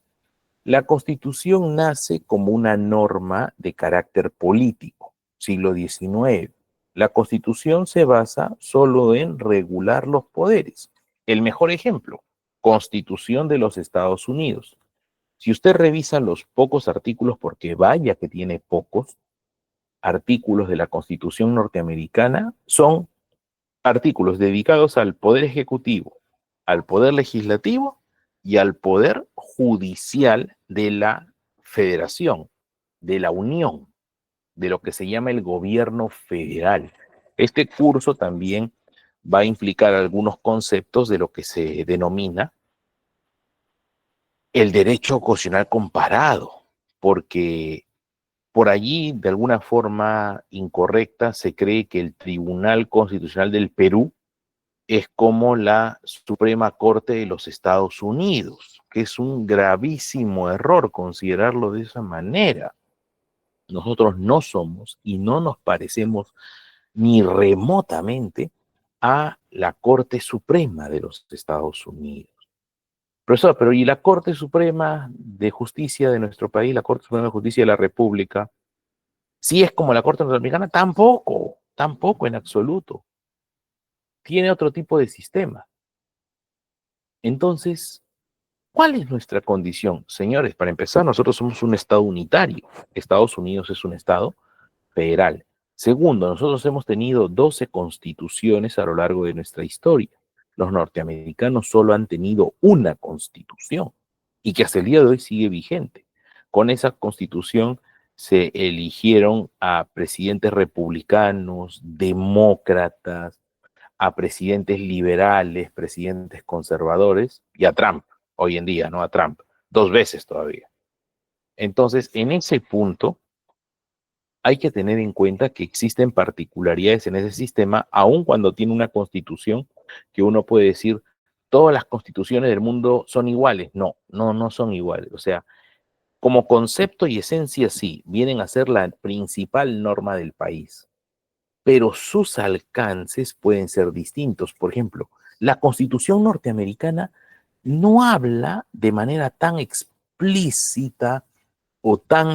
la Constitución nace como una norma de carácter político, siglo XIX. La Constitución se basa solo en regular los poderes. El mejor ejemplo, Constitución de los Estados Unidos. Si usted revisa los pocos artículos, porque vaya que tiene pocos artículos de la Constitución norteamericana, son artículos dedicados al Poder Ejecutivo, al Poder Legislativo y al Poder Judicial de la Federación, de la Unión, de lo que se llama el gobierno federal. Este curso también va a implicar algunos conceptos de lo que se denomina el derecho constitucional comparado, porque por allí, de alguna forma incorrecta, se cree que el Tribunal Constitucional del Perú es como la Suprema Corte de los Estados Unidos, que es un gravísimo error considerarlo de esa manera. Nosotros no somos y no nos parecemos ni remotamente a la Corte Suprema de los Estados Unidos. Profesor, pero ¿y la Corte Suprema de Justicia de nuestro país, la Corte Suprema de Justicia de la República, si es como la Corte Norteamericana? Tampoco, tampoco en absoluto. Tiene otro tipo de sistema. Entonces, ¿cuál es nuestra condición? Señores, para empezar, nosotros somos un Estado unitario. Estados Unidos es un Estado federal. Segundo, nosotros hemos tenido 12 constituciones a lo largo de nuestra historia. Los norteamericanos solo han tenido una constitución y que hasta el día de hoy sigue vigente. Con esa constitución se eligieron a presidentes republicanos, demócratas, a presidentes liberales, presidentes conservadores y a Trump, hoy en día, ¿no? A Trump, 2 veces todavía. Entonces, en ese punto, hay que tener en cuenta que existen particularidades en ese sistema, aun cuando tiene una constitución que uno puede decir, todas las constituciones del mundo son iguales. No, no, no son iguales. O sea, como concepto y esencia sí, vienen a ser la principal norma del país, pero sus alcances pueden ser distintos. Por ejemplo, la Constitución norteamericana no habla de manera tan explícita o tan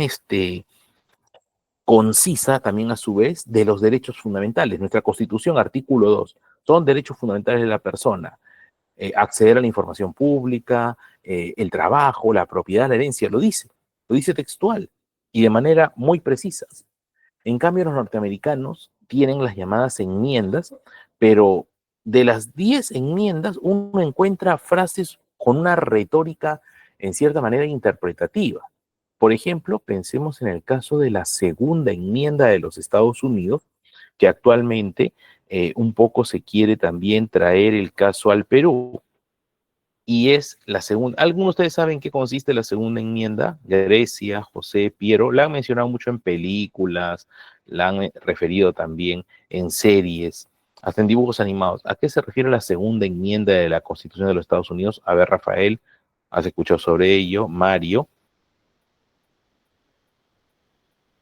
concisa también a su vez de los derechos fundamentales. Nuestra Constitución, artículo 2, son derechos fundamentales de la persona. Acceder a la información pública, el trabajo, la propiedad, la herencia, lo dice textual y de manera muy precisa. En cambio, los norteamericanos tienen las llamadas enmiendas, pero de las 10 enmiendas uno encuentra frases con una retórica en cierta manera interpretativa. Por ejemplo, pensemos en el caso de la segunda enmienda de los Estados Unidos, que actualmente un poco se quiere también traer el caso al Perú. Y es la segunda. ¿Algunos de ustedes saben qué consiste la segunda enmienda? Grecia, José, Piero, la han mencionado mucho en películas, la han referido también en series, hasta en dibujos animados. ¿A qué se refiere la segunda enmienda de la Constitución de los Estados Unidos? A ver, Rafael, has escuchado sobre ello. Mario,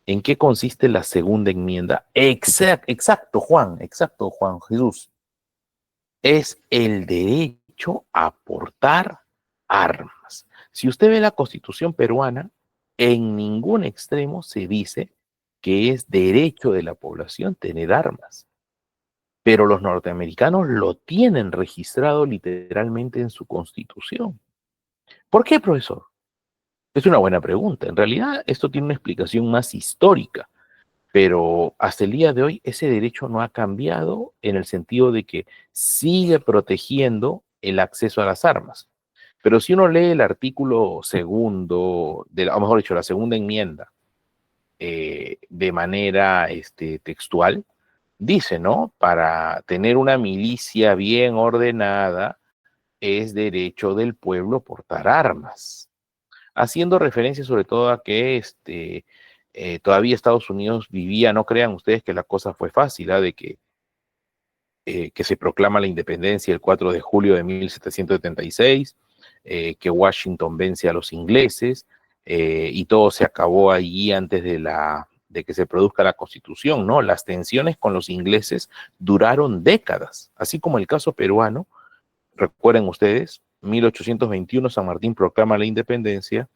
¿en qué consiste la segunda enmienda? Exacto, Juan Jesús. Es el derecho a portar armas. Si usted ve la Constitución peruana, en ningún extremo se dice que es derecho de la población tener armas. Pero los norteamericanos lo tienen registrado literalmente en su Constitución. ¿Por qué, profesor? Es una buena pregunta. En realidad, esto tiene una explicación más histórica. Pero hasta el día de hoy ese derecho no ha cambiado en el sentido de que sigue protegiendo el acceso a las armas. Pero si uno lee el artículo segundo, o mejor dicho, la segunda enmienda, de manera textual, dice, ¿no? Para tener una milicia bien ordenada, es derecho del pueblo portar armas, haciendo referencia sobre todo a que todavía Estados Unidos vivía, no crean ustedes que la cosa fue fácil, de que se proclama la independencia el 4 de julio de 1776, que Washington vence a los ingleses, y todo se acabó allí antes de que se produzca la Constitución, ¿no? Las tensiones con los ingleses duraron décadas, así como el caso peruano. Recuerden ustedes, 1821 San Martín proclama la independencia,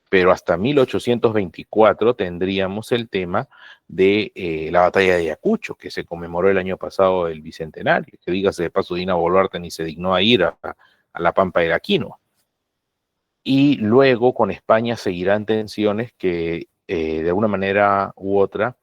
pero hasta 1824 tendríamos el tema de la batalla de Ayacucho, que se conmemoró el año pasado el bicentenario, que dígase de paso, Dina Boluarte ni se dignó a ir a la Pampa de la Quinoa. Y luego con España seguirán tensiones que de una manera u otra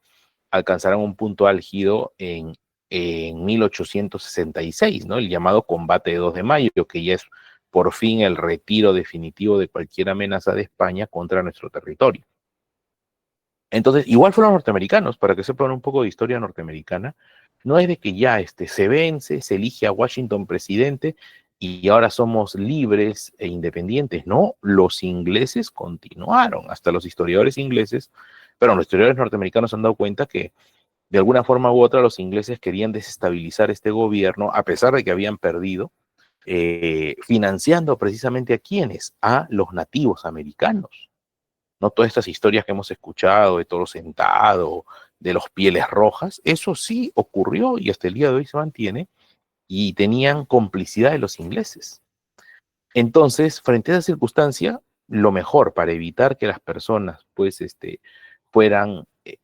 alcanzarán un punto álgido en en 1866, ¿no? El llamado Combate de 2 de Mayo, que ya es por fin el retiro definitivo de cualquier amenaza de España contra nuestro territorio. Entonces, igual fueron los norteamericanos, para que sepan un poco de historia norteamericana, no es de que ya se vence, se elige a Washington presidente y ahora somos libres e independientes. No, los ingleses continuaron, hasta los historiadores ingleses, pero los historiadores norteamericanos se han dado cuenta que de alguna forma u otra los ingleses querían desestabilizar este gobierno, a pesar de que habían perdido, financiando precisamente a quienes, a los nativos americanos. No todas estas historias que hemos escuchado de Toro Sentado, de los Pieles Rojas, eso sí ocurrió y hasta el día de hoy se mantiene y tenían complicidad de los ingleses. Entonces, frente a esa circunstancia, lo mejor para evitar que las personas, pues,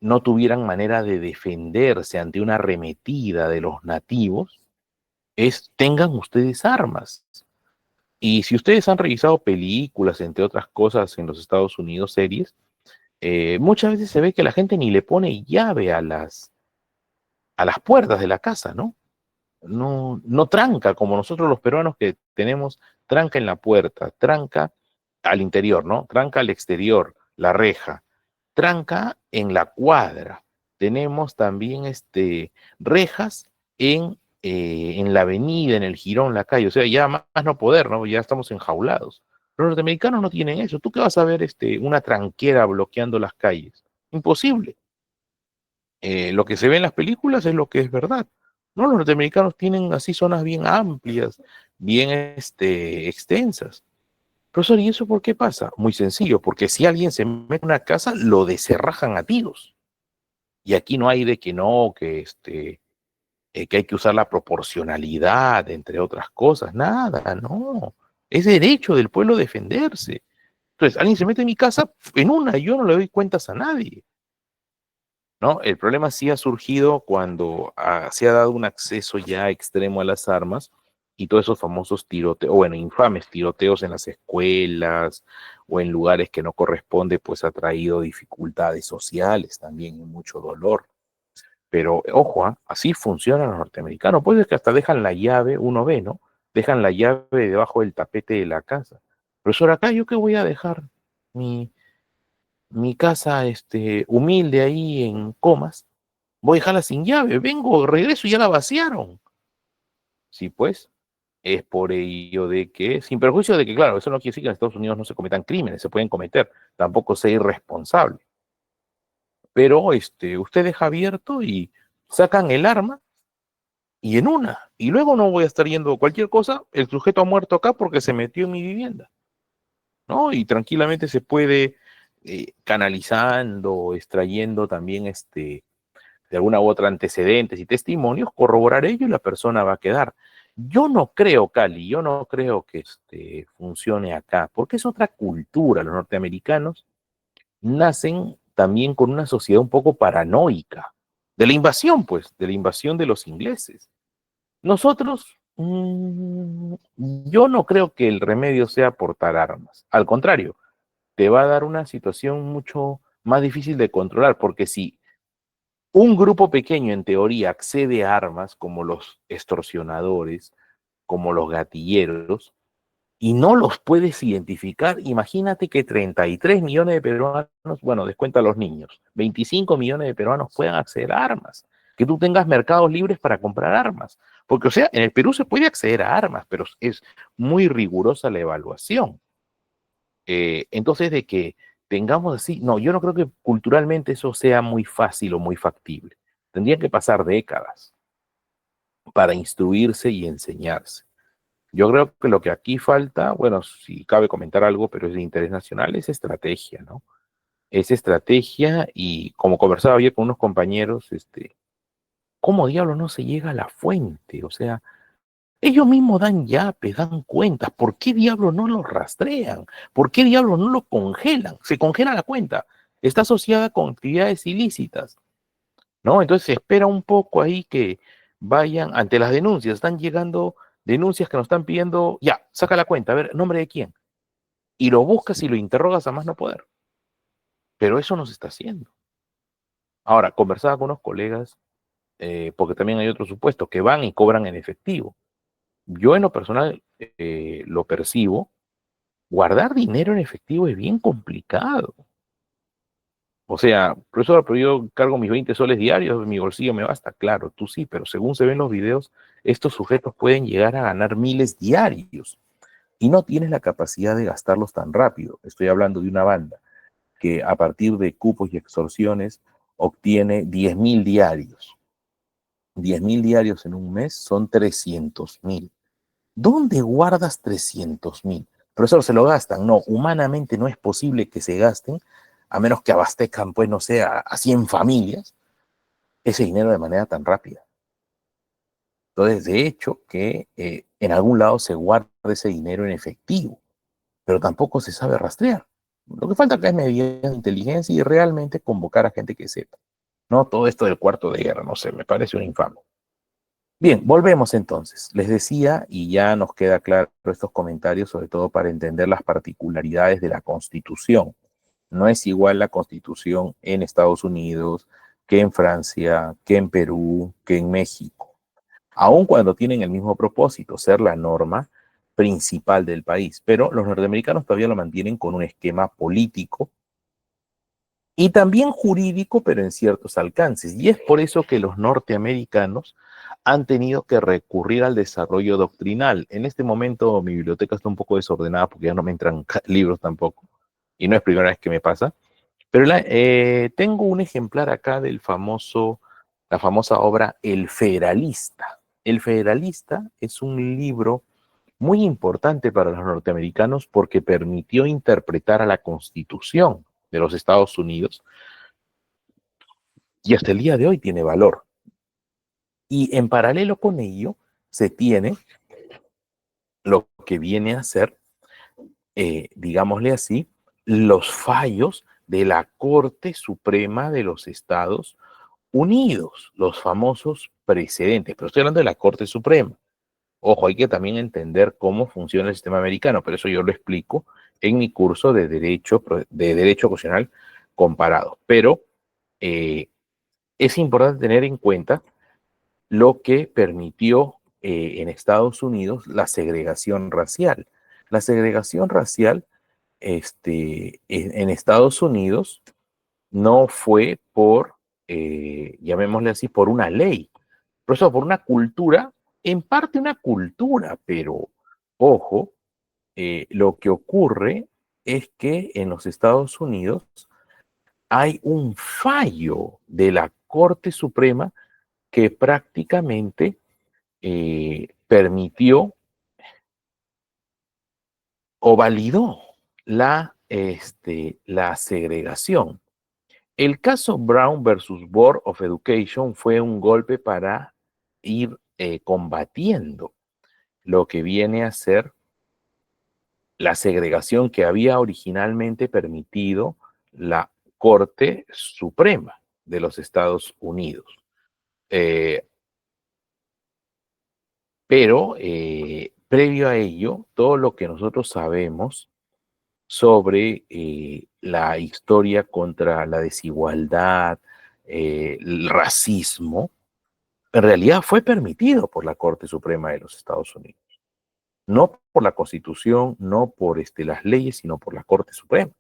no tuvieran manera de defenderse ante una arremetida de los nativos, es tengan ustedes armas. Y si ustedes han revisado películas, entre otras cosas, en los Estados Unidos, series, muchas veces se ve que la gente ni le pone llave a las puertas de la casa, ¿no? No, no tranca, como nosotros los peruanos que tenemos tranca en la puerta, tranca al interior, ¿no? Tranca al exterior, la reja, tranca en la cuadra. Tenemos también rejas en la avenida, en el jirón, la calle. O sea, ya más no poder, ¿no? Ya estamos enjaulados. Los norteamericanos no tienen eso. ¿Tú qué vas a ver una tranquera bloqueando las calles? Imposible. Lo que se ve en las películas es lo que es verdad. ¿No? Los norteamericanos tienen así zonas bien amplias, bien extensas. Profesor, ¿y eso por qué pasa? Muy sencillo, porque si alguien se mete en una casa, lo descerrajan a tiros. Y aquí no hay de que no, que hay que usar la proporcionalidad, entre otras cosas. Nada, no. Es derecho del pueblo defenderse. Entonces, alguien se mete en mi casa en una, y yo no le doy cuentas a nadie. ¿No? El problema sí ha surgido cuando se ha dado un acceso ya extremo a las armas y todos esos famosos tiroteos, o bueno, infames tiroteos en las escuelas o en lugares que no corresponde, pues ha traído dificultades sociales también y mucho dolor. Pero ojo, así funcionan los norteamericanos. Pues es que hasta dejan la llave, uno ve, ¿no? Dejan la llave debajo del tapete de la casa. Profesor, acá yo qué voy a dejar mi, mi casa humilde ahí en Comas, voy a dejarla sin llave, vengo, regreso y ya la vaciaron. Sí, pues, es por ello de que, sin perjuicio de que, claro, eso no quiere decir que en Estados Unidos no se cometan crímenes, se pueden cometer, tampoco sea irresponsable. Pero usted deja abierto y sacan el arma y en una. Y luego no voy a estar yendo cualquier cosa, el sujeto ha muerto acá porque se metió en mi vivienda, ¿no? Y tranquilamente se puede canalizando, extrayendo también de alguna u otra antecedentes y testimonios, corroborar ello y la persona va a quedar. Yo no creo, Cali, yo no creo que funcione acá, porque es otra cultura. Los norteamericanos nacen también con una sociedad un poco paranoica, de la invasión, pues, de la invasión de los ingleses. Nosotros, yo no creo que el remedio sea portar armas. Al contrario, te va a dar una situación mucho más difícil de controlar, porque si un grupo pequeño, en teoría, accede a armas como los extorsionadores, como los gatilleros, y no los puedes identificar. Imagínate que 33 millones de peruanos, bueno, descuenta a los niños, 25 millones de peruanos puedan acceder a armas, que tú tengas mercados libres para comprar armas. Porque, o sea, en el Perú se puede acceder a armas, pero es muy rigurosa la evaluación. Entonces, de que tengamos así, no, yo no creo que culturalmente eso sea muy fácil o muy factible. Tendrían que pasar décadas para instruirse y enseñarse. Yo creo que lo que aquí falta, bueno, si cabe comentar algo, pero es de interés nacional, es estrategia, ¿no? Es estrategia y como conversaba ayer con unos compañeros, ¿cómo diablo no se llega a la fuente? O sea, ellos mismos dan yapes, dan cuentas. ¿Por qué diablos no lo rastrean? ¿Por qué diablos no lo congelan? Se congela la cuenta. Está asociada con actividades ilícitas, ¿no? Entonces se espera un poco ahí que vayan ante las denuncias. Están llegando denuncias que nos están pidiendo, ya, saca la cuenta, a ver, ¿nombre de quién? Y lo buscas y lo interrogas a más no poder. Pero eso no se está haciendo. Ahora, conversaba con unos colegas porque también hay otros supuestos que van y cobran en efectivo. Yo en lo personal lo percibo, guardar dinero en efectivo es bien complicado. O sea, profesor, pero yo cargo mis 20 soles diarios, mi bolsillo me basta. Claro, tú sí, pero según se ven los videos, estos sujetos pueden llegar a ganar miles diarios y no tienes la capacidad de gastarlos tan rápido. Estoy hablando de una banda que a partir de cupos y extorsiones obtiene 10.000 diarios. 10.000 diarios en un mes son 300.000. ¿Dónde guardas 300.000? Profesor, se lo gastan. No, humanamente no es posible que se gasten, a menos que abastezcan, pues, no sé, a 100 familias, ese dinero de manera tan rápida. Entonces, de hecho, que en algún lado se guarda ese dinero en efectivo, pero tampoco se sabe rastrear. Lo que falta acá es medidas de inteligencia y realmente convocar a gente que sepa. No todo esto del cuarto de guerra, no sé, me parece un infame. Bien, volvemos entonces. Les decía, y ya nos queda claro estos comentarios, sobre todo para entender las particularidades de la Constitución. No es igual la Constitución en Estados Unidos que en Francia, que en Perú, que en México. Aun cuando tienen el mismo propósito, ser la norma principal del país. Pero los norteamericanos todavía lo mantienen con un esquema político y también jurídico, pero en ciertos alcances. Y es por eso que los norteamericanos han tenido que recurrir al desarrollo doctrinal. En este momento mi biblioteca está un poco desordenada porque ya no me entran libros tampoco. Y no es primera vez que me pasa. Pero tengo un ejemplar acá del la famosa obra El Federalista. El Federalista es un libro muy importante para los norteamericanos porque permitió interpretar a la Constitución de los Estados Unidos y hasta el día de hoy tiene valor. Y en paralelo con ello se tiene lo que viene a ser, digámosle así, los fallos de la Corte Suprema de los Estados Unidos, los famosos precedentes. Pero estoy hablando de la Corte Suprema. Ojo, hay que también entender cómo funciona el sistema americano, pero eso yo lo explico en mi curso de Derecho Constitucional Comparado. Pero es importante tener en cuenta lo que permitió en Estados Unidos la segregación racial. La segregación racial en Estados Unidos no fue por, llamémosle así, por una ley, por eso por una cultura, en parte una cultura, pero ojo, lo que ocurre es que en los Estados Unidos hay un fallo de la Corte Suprema que prácticamente permitió o validó la segregación. El caso Brown versus Board of Education fue un golpe para ir combatiendo lo que viene a ser la segregación que había originalmente permitido la Corte Suprema de los Estados Unidos. Eh, pero previo a ello, todo lo que nosotros sabemos sobre la historia contra la desigualdad, el racismo, en realidad fue permitido por la Corte Suprema de los Estados Unidos. No por la Constitución, no por las leyes, sino por la Corte Suprema.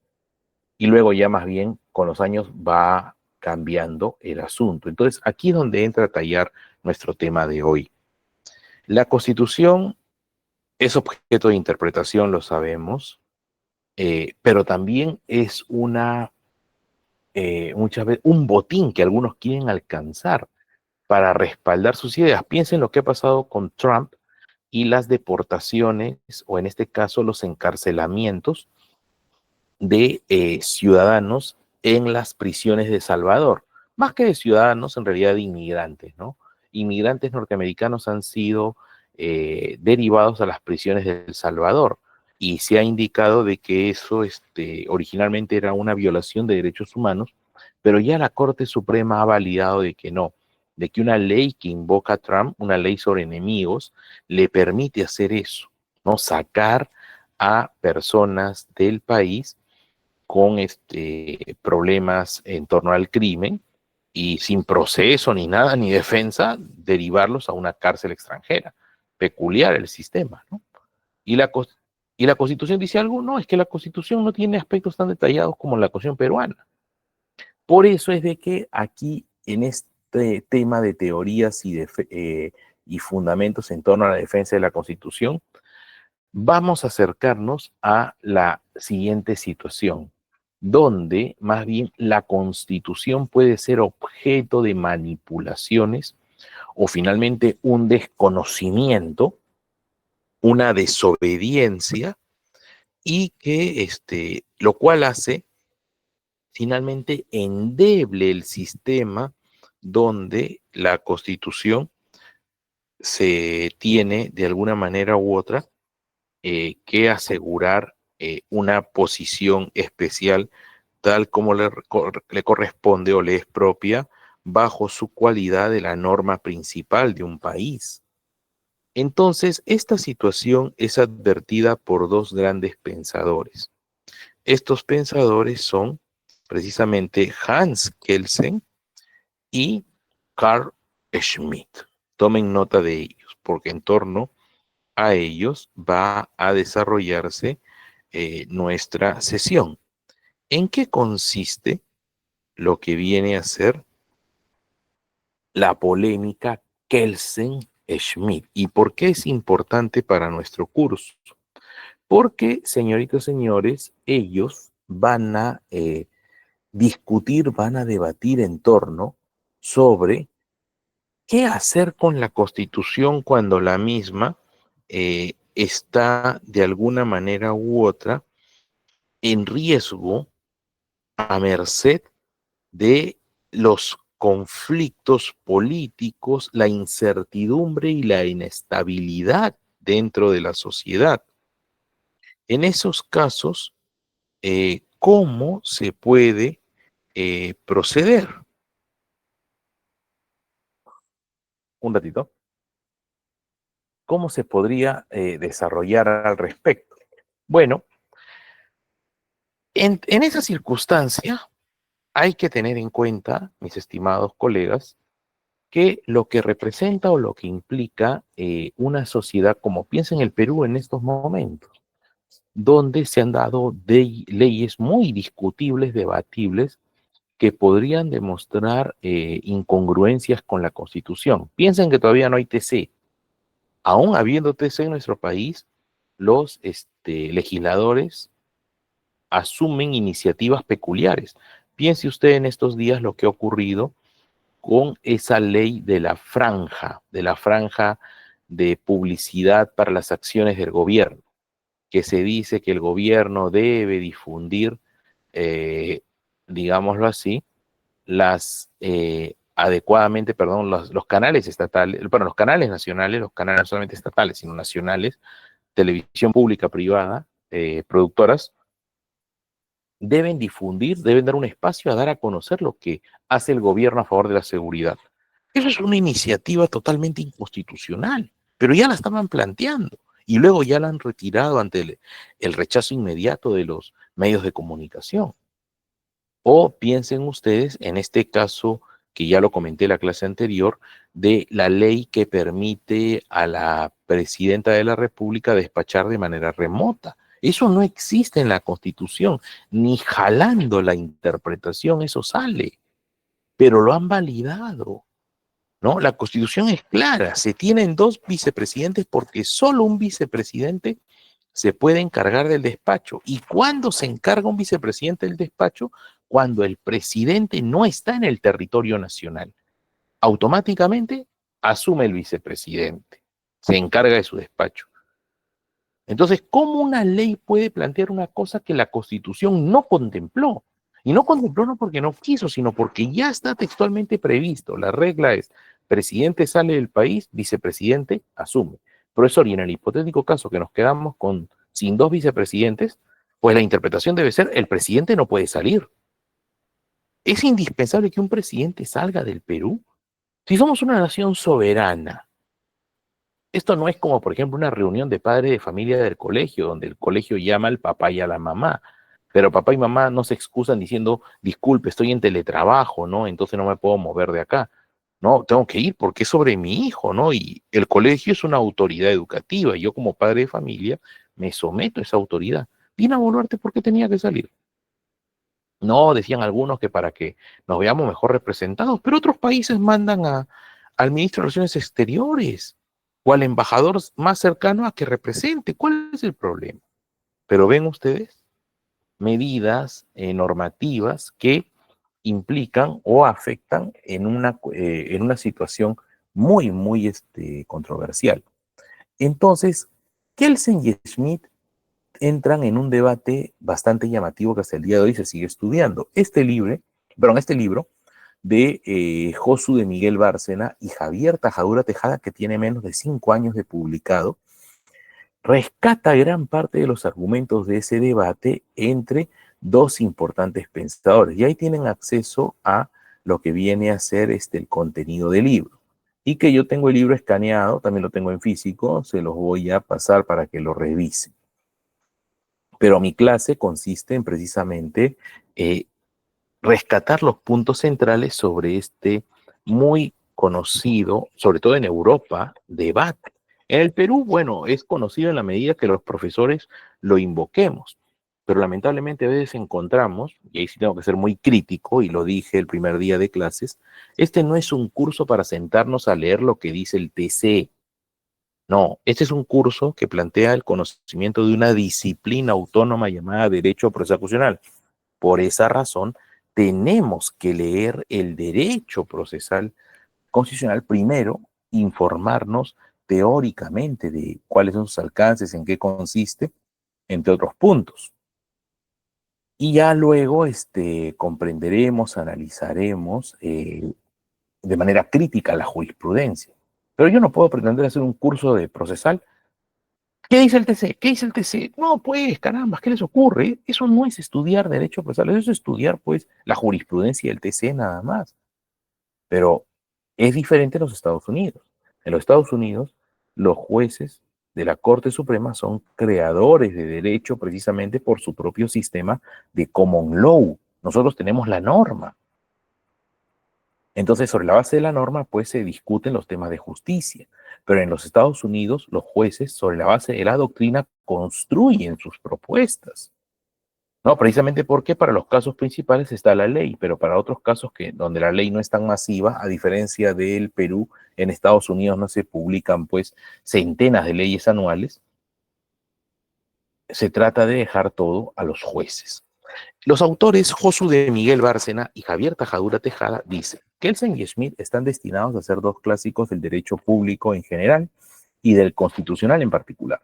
Y luego ya más bien con los años va cambiando el asunto. Entonces aquí es donde entra a tallar nuestro tema de hoy. La Constitución es objeto de interpretación, lo sabemos, pero también es muchas veces un botín que algunos quieren alcanzar para respaldar sus ideas. Piensen lo que ha pasado con Trump y las deportaciones, o en este caso los encarcelamientos de ciudadanos en las prisiones de Salvador. Más que de ciudadanos, en realidad de inmigrantes, ¿no? Inmigrantes norteamericanos han sido derivados a las prisiones de El Salvador y se ha indicado de que eso originalmente era una violación de derechos humanos, pero ya la Corte Suprema ha validado de que no, de que una ley que invoca a Trump, una ley sobre enemigos, le permite hacer eso, ¿no? Sacar a personas del país con problemas en torno al crimen y sin proceso ni nada, ni defensa, derivarlos a una cárcel extranjera. Peculiar el sistema, ¿no? Y la Constitución dice algo, no, es que la Constitución no tiene aspectos tan detallados como la Constitución peruana. Por eso es de que aquí, en este tema de teorías y fundamentos en torno a la defensa de la Constitución, vamos a acercarnos a la siguiente situación, donde más bien la Constitución puede ser objeto de manipulaciones o finalmente un desconocimiento, una desobediencia, y que lo cual hace finalmente endeble el sistema donde la Constitución se tiene de alguna manera u otra que asegurar una posición especial tal como le corresponde o le es propia bajo su cualidad de la norma principal de un país. Entonces, esta situación es advertida por dos grandes pensadores. Estos pensadores son precisamente Hans Kelsen y Carl Schmitt. Tomen nota de ellos, porque en torno a ellos va a desarrollarse nuestra sesión. ¿En qué consiste lo que viene a ser la polémica Kelsen-Schmitt? ¿Y por qué es importante para nuestro curso? Porque, señoritas y señores, ellos van a discutir, van a debatir en torno sobre qué hacer con la Constitución cuando la misma está de alguna manera u otra en riesgo, a merced de los conflictos políticos, la incertidumbre y la inestabilidad dentro de la sociedad. En esos casos, ¿cómo se puede proceder? Un ratito. ¿Cómo se podría desarrollar al respecto? Bueno, en esa circunstancia hay que tener en cuenta, mis estimados colegas, que lo que representa o lo que implica una sociedad como piensa en el Perú en estos momentos, donde se han dado leyes muy discutibles, debatibles, que podrían demostrar incongruencias con la Constitución. Piensen que todavía no hay TC. Aún habiendo TC en nuestro país, los legisladores asumen iniciativas peculiares. Piense usted en estos días lo que ha ocurrido con esa ley de la franja de publicidad para las acciones del gobierno, que se dice que el gobierno debe difundir, digámoslo así, adecuadamente, perdón, los canales estatales, bueno, los canales nacionales, los canales no solamente estatales, sino nacionales, televisión pública, privada, productoras, deben difundir, deben dar un espacio a dar a conocer lo que hace el gobierno a favor de la seguridad. Eso es una iniciativa totalmente inconstitucional, pero ya la estaban planteando y luego ya la han retirado ante el rechazo inmediato de los medios de comunicación. O piensen ustedes en este caso, que ya lo comenté en la clase anterior, de la ley que permite a la presidenta de la República despachar de manera remota. Eso no existe en la Constitución, ni jalando la interpretación eso sale, pero lo han validado, ¿no? La Constitución es clara, se tienen dos vicepresidentes porque solo un vicepresidente se puede encargar del despacho. ¿Y cuándo se encarga un vicepresidente del despacho? Cuando el presidente no está en el territorio nacional. Automáticamente asume el vicepresidente, se encarga de su despacho. Entonces, ¿cómo una ley puede plantear una cosa que la Constitución no contempló? Y no contempló no porque no quiso, sino porque ya está textualmente previsto. La regla es, presidente sale del país, vicepresidente asume. Profesor, y en el hipotético caso que nos quedamos sin dos vicepresidentes, pues la interpretación debe ser, el presidente no puede salir. ¿Es indispensable que un presidente salga del Perú? Si somos una nación soberana, esto no es como, por ejemplo, una reunión de padres de familia del colegio, donde el colegio llama al papá y a la mamá. Pero papá y mamá no se excusan diciendo, disculpe, estoy en teletrabajo, ¿no? Entonces no me puedo mover de acá. No, tengo que ir porque es sobre mi hijo, ¿no? Y el colegio es una autoridad educativa y yo como padre de familia me someto a esa autoridad. Dina Boluarte, ¿por qué tenía que salir? No, decían algunos que para que nos veamos mejor representados, pero otros países mandan al ministro de Relaciones Exteriores o al embajador más cercano a que represente. ¿Cuál es el problema? Pero ven ustedes medidas normativas que implican o afectan en una situación muy, muy controversial. Entonces, Kelsen y Schmidt entran en un debate bastante llamativo que hasta el día de hoy se sigue estudiando. Este libro de Josu de Miguel Bárcena y Javier Tajadura Tejada, que tiene menos de 5 años de publicado, rescata gran parte de los argumentos de ese debate entre dos importantes pensadores. Y ahí tienen acceso a lo que viene a ser el contenido del libro. Y que yo tengo el libro escaneado, también lo tengo en físico, se los voy a pasar para que lo revisen. Pero mi clase consiste en precisamente rescatar los puntos centrales sobre este muy conocido, sobre todo en Europa, debate. En el Perú, bueno, es conocido en la medida que los profesores lo invoquemos, pero lamentablemente a veces encontramos, y ahí sí tengo que ser muy crítico, y lo dije el primer día de clases, este no es un curso para sentarnos a leer lo que dice el TC. No, este es un curso que plantea el conocimiento de una disciplina autónoma llamada Derecho Procesual. Por esa razón, tenemos que leer el derecho procesal constitucional primero, informarnos teóricamente de cuáles son sus alcances, en qué consiste, entre otros puntos. Y ya luego comprenderemos, analizaremos de manera crítica la jurisprudencia. Pero yo no puedo pretender hacer un curso de procesal. ¿Qué dice el TC? ¿Qué dice el TC? No, pues, caramba, ¿qué les ocurre? Eso no es estudiar derecho procesal, eso es estudiar, pues, la jurisprudencia del TC nada más. Pero es diferente en los Estados Unidos. En los Estados Unidos, los jueces de la Corte Suprema son creadores de derecho precisamente por su propio sistema de common law. Nosotros tenemos la norma. Entonces, sobre la base de la norma, pues se discuten los temas de justicia. Pero en los Estados Unidos, los jueces, sobre la base de la doctrina, construyen sus propuestas. No, precisamente porque para los casos principales está la ley, pero para otros casos donde la ley no es tan masiva, a diferencia del Perú, en Estados Unidos no se publican pues centenas de leyes anuales, se trata de dejar todo a los jueces. Los autores Josu de Miguel Bárcena y Javier Tajadura Tejada dicen que Kelsen y Schmidt están destinados a ser dos clásicos del derecho público en general y del constitucional en particular.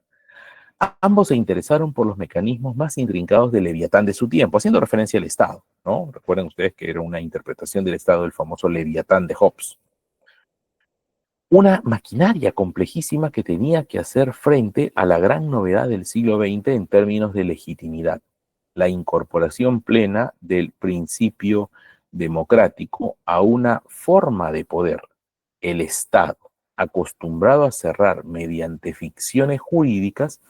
Ambos se interesaron por los mecanismos más intrincados del Leviatán de su tiempo, haciendo referencia al Estado, ¿no? Recuerden ustedes que era una interpretación del Estado del famoso Leviatán de Hobbes. Una maquinaria complejísima que tenía que hacer frente a la gran novedad del siglo XX en términos de legitimidad, la incorporación plena del principio democrático a una forma de poder, el Estado, acostumbrado a cerrar mediante ficciones jurídicas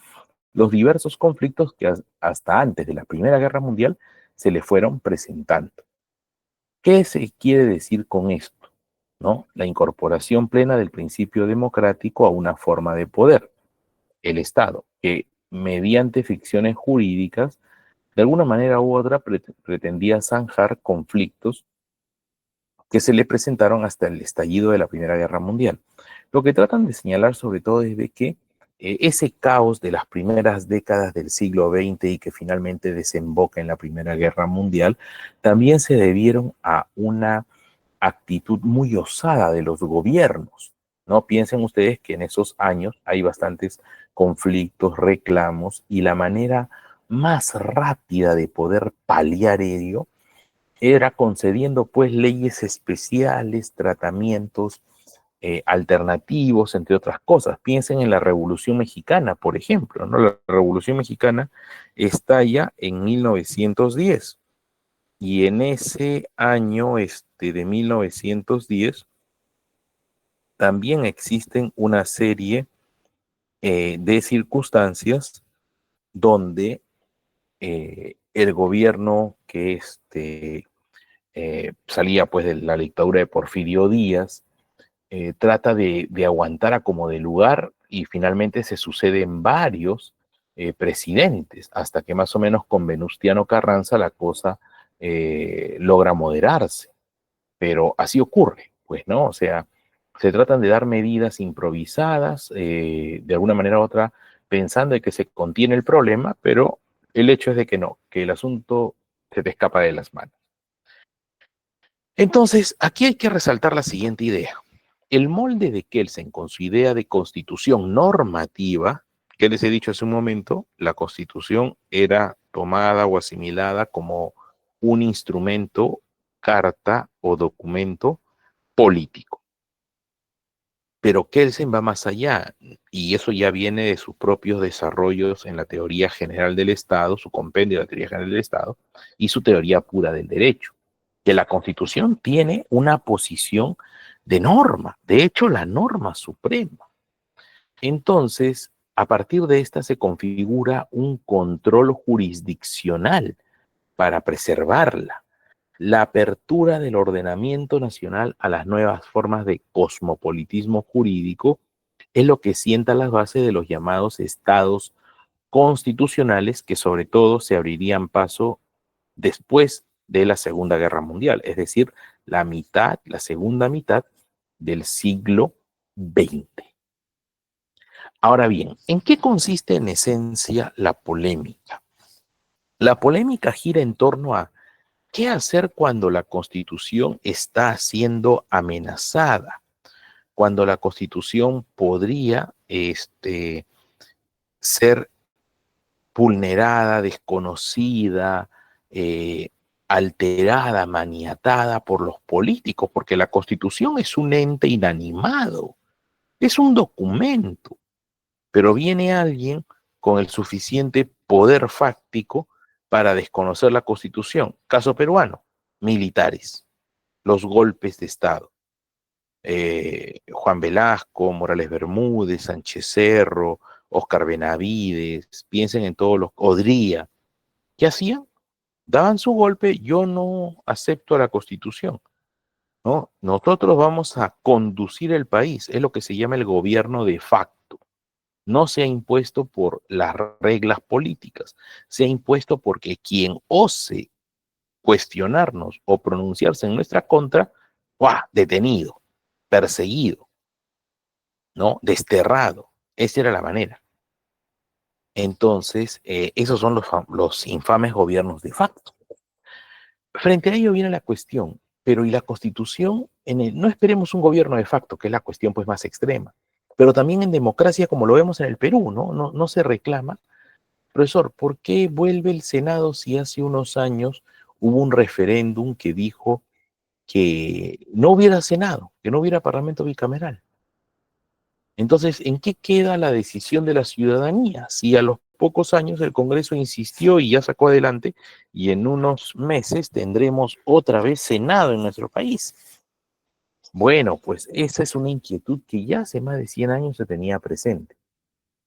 los diversos conflictos que hasta antes de la Primera Guerra Mundial se le fueron presentando. ¿Qué se quiere decir con esto? ¿No? La incorporación plena del principio democrático a una forma de poder, el Estado, que mediante ficciones jurídicas, de alguna manera u otra, pretendía zanjar conflictos que se le presentaron hasta el estallido de la Primera Guerra Mundial. Lo que tratan de señalar sobre todo es de que ese caos de las primeras décadas del siglo XX y que finalmente desemboca en la Primera Guerra Mundial, también se debieron a una actitud muy osada de los gobiernos. ¿No? Piensen ustedes que en esos años hay bastantes conflictos, reclamos, y la manera más rápida de poder paliar ello era concediendo pues leyes especiales, tratamientos alternativos, entre otras cosas. Piensen en la Revolución Mexicana, por ejemplo, ¿no? La Revolución Mexicana estalla en 1910 y en ese año de 1910 también existen una serie de circunstancias donde el gobierno que salía pues de la dictadura de Porfirio Díaz, trata de aguantar a como de lugar y finalmente se suceden varios presidentes, hasta que más o menos con Venustiano Carranza la cosa logra moderarse. Pero así ocurre, pues, ¿no? O sea, se tratan de dar medidas improvisadas, de alguna manera u otra, pensando en que se contiene el problema, pero el hecho es de que no, que el asunto se te escapa de las manos. Entonces, aquí hay que resaltar la siguiente idea. El molde de Kelsen con su idea de constitución normativa, que les he dicho hace un momento, la constitución era tomada o asimilada como un instrumento, carta o documento político. Pero Kelsen va más allá, y eso ya viene de sus propios desarrollos en la teoría general del Estado, su compendio de la teoría general del Estado, y su teoría pura del derecho, que la Constitución tiene una posición de norma, de hecho la norma suprema. Entonces, a partir de esta se configura un control jurisdiccional para preservarla, la apertura del ordenamiento nacional a las nuevas formas de cosmopolitismo jurídico es lo que sienta las bases de los llamados estados constitucionales que sobre todo se abrirían paso después de la Segunda Guerra Mundial, es decir, la segunda mitad del siglo XX. Ahora bien, ¿en qué consiste en esencia la polémica? La polémica gira en torno a ¿qué hacer cuando la Constitución está siendo amenazada? Cuando la Constitución podría ser vulnerada, desconocida, eh, alterada, maniatada por los políticos, porque la Constitución es un ente inanimado, es un documento, pero viene alguien con el suficiente poder fáctico para desconocer la Constitución. Caso peruano, militares, los golpes de Estado. Juan Velasco, Morales Bermúdez, Sánchez Cerro, Oscar Benavides, piensen en todos los, Odría, ¿qué hacían? Daban su golpe, yo no acepto la Constitución, ¿no? Nosotros vamos a conducir el país, es lo que se llama el gobierno de facto. No se ha impuesto por las reglas políticas, se ha impuesto porque quien ose cuestionarnos o pronunciarse en nuestra contra, ¡guau!, detenido, perseguido, ¿no? Desterrado. Esa era la manera. Entonces, esos son los infames gobiernos de facto. Frente a ello viene la cuestión, pero ¿y la Constitución? No esperemos un gobierno de facto, que es la cuestión pues más extrema, pero también en democracia, como lo vemos en el Perú, ¿no? No se reclama. Profesor, ¿por qué vuelve el Senado si hace unos años hubo un referéndum que dijo que no hubiera Senado, que no hubiera Parlamento bicameral? Entonces, ¿en qué queda la decisión de la ciudadanía? Si a los pocos años el Congreso insistió y ya sacó adelante, y en unos meses tendremos otra vez Senado en nuestro país. Bueno, pues esa es una inquietud que ya hace más de 100 años se tenía presente.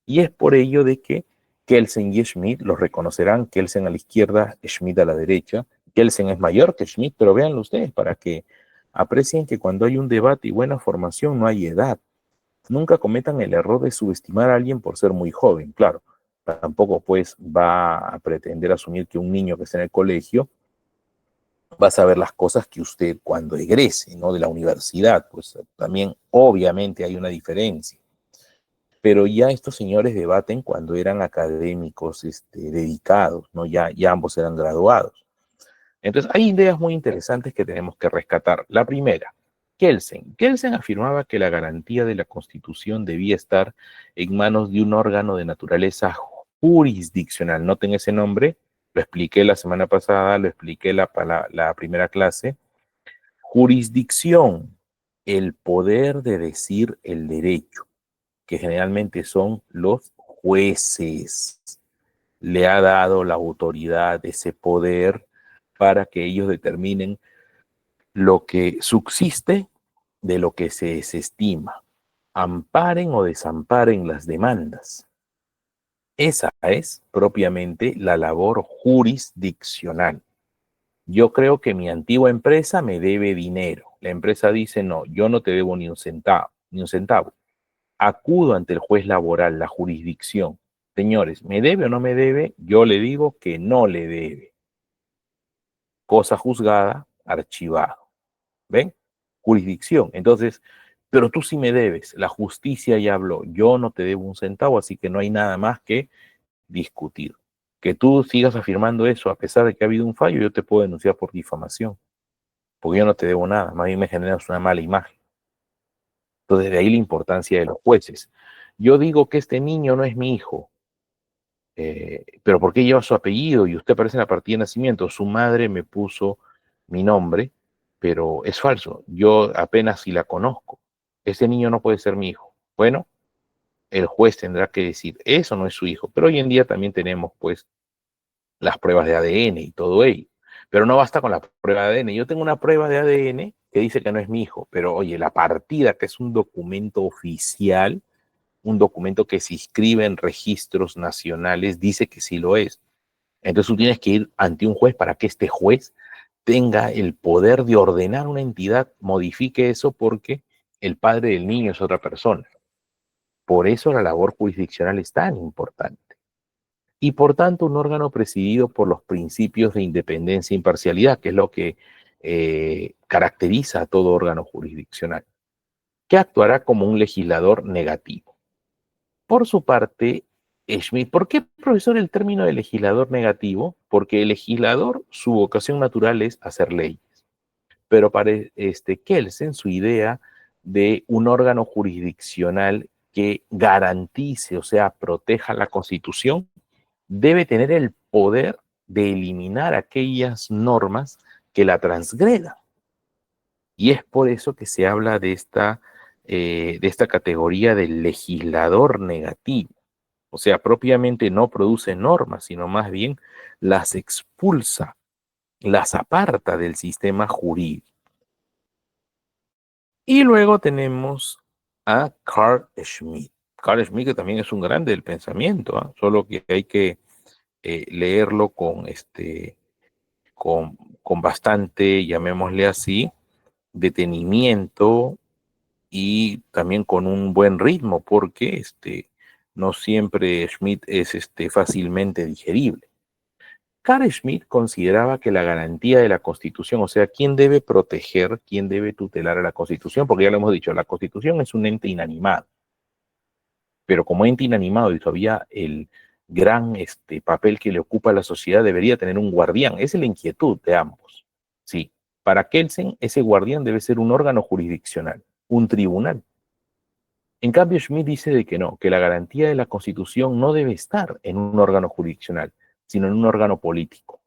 Y es por ello de que Kelsen y Schmitt, los reconocerán, Kelsen a la izquierda, Schmitt a la derecha. Kelsen es mayor que Schmitt, pero véanlo ustedes para que aprecien que cuando hay un debate y buena formación no hay edad. Nunca cometan el error de subestimar a alguien por ser muy joven, claro. Tampoco pues va a pretender asumir que un niño que está en el colegio va a saber las cosas que usted cuando egrese, ¿no?, de la universidad, pues también obviamente hay una diferencia. Pero ya estos señores debaten cuando eran académicos dedicados, ¿no? Ya ambos eran graduados. Entonces, hay ideas muy interesantes que tenemos que rescatar. La primera, Kelsen afirmaba que la garantía de la Constitución debía estar en manos de un órgano de naturaleza jurisdiccional. Noten ese nombre, lo expliqué la semana pasada, lo expliqué la primera clase. Jurisdicción, el poder de decir el derecho, que generalmente son los jueces. Le ha dado la autoridad, ese poder, para que ellos determinen lo que subsiste de lo que se desestima, amparen o desamparen las demandas. Esa es propiamente la labor jurisdiccional. Yo creo que mi antigua empresa me debe dinero. La empresa dice, no, yo no te debo ni un centavo, ni un centavo. Acudo ante el juez laboral, la jurisdicción. Señores, ¿me debe o no me debe? Yo le digo que no le debe. Cosa juzgada, archivado. ¿Ven? Jurisdicción. Entonces, pero tú sí me debes. La justicia ya habló. Yo no te debo un centavo, así que no hay nada más que discutir. Que tú sigas afirmando eso a pesar de que ha habido un fallo, yo te puedo denunciar por difamación, porque yo no te debo nada, más bien me generas una mala imagen. Entonces, de ahí la importancia de los jueces. Yo digo que este niño no es mi hijo, pero ¿por qué lleva su apellido? Y usted aparece en la partida de nacimiento. Su madre me puso mi nombre, pero es falso. Yo apenas si la conozco. Ese niño no puede ser mi hijo. Bueno, el juez tendrá que decir, eso no es su hijo. Pero hoy en día también tenemos, pues, las pruebas de ADN y todo ello. Pero no basta con la prueba de ADN. Yo tengo una prueba de ADN que dice que no es mi hijo, pero oye, la partida, que es un documento oficial, un documento que se inscribe en registros nacionales, dice que sí lo es. Entonces tú tienes que ir ante un juez para que este juez tenga el poder de ordenar una entidad, modifique eso porque el padre del niño es otra persona. Por eso la labor jurisdiccional es tan importante. Y por tanto un órgano presidido por los principios de independencia e imparcialidad, que es lo que caracteriza a todo órgano jurisdiccional, que actuará como un legislador negativo. Por su parte, Schmidt, ¿por qué, profesor, el término de legislador negativo? Porque el legislador, su vocación natural es hacer leyes, pero para Kelsen, su idea de un órgano jurisdiccional que garantice, o sea, proteja la Constitución, debe tener el poder de eliminar aquellas normas que la transgredan. Y es por eso que se habla de esta categoría del legislador negativo. O sea, propiamente no produce normas, sino más bien las expulsa, las aparta del sistema jurídico. Y luego tenemos a Carl Schmitt. Carl Schmitt, que también es un grande del pensamiento, ¿eh? Solo que hay que leerlo con bastante, llamémosle así, detenimiento y también con un buen ritmo, porque no siempre Schmitt es fácilmente digerible. Carl Schmitt consideraba que la garantía de la Constitución, o sea, quién debe proteger, quién debe tutelar a la Constitución, porque ya lo hemos dicho, la Constitución es un ente inanimado, pero como ente inanimado y todavía el gran papel que le ocupa a la sociedad debería tener un guardián. Esa es la inquietud de ambos. Sí, para Kelsen ese guardián debe ser un órgano jurisdiccional, un tribunal. En cambio, Schmitt dice de que no, que la garantía de la Constitución no debe estar en un órgano jurisdiccional, sino en un órgano político.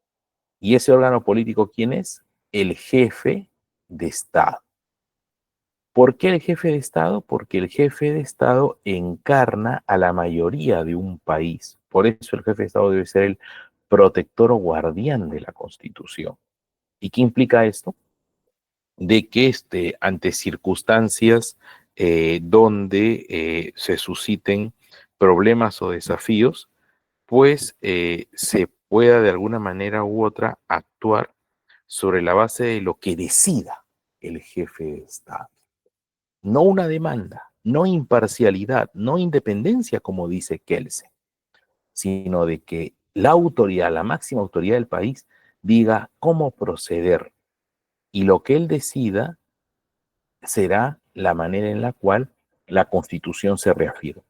¿Y ese órgano político quién es? El jefe de Estado. ¿Por qué el jefe de Estado? Porque el jefe de Estado encarna a la mayoría de un país. Por eso el jefe de Estado debe ser el protector o guardián de la Constitución. ¿Y qué implica esto? De que ante circunstancias donde se susciten problemas o desafíos, pues se pueda de alguna manera u otra actuar sobre la base de lo que decida el jefe de Estado. No una demanda, no imparcialidad, no independencia, como dice Kelsen, sino de que la autoridad, la máxima autoridad del país, diga cómo proceder. Y lo que él decida será la manera en la cual la Constitución se reafirma.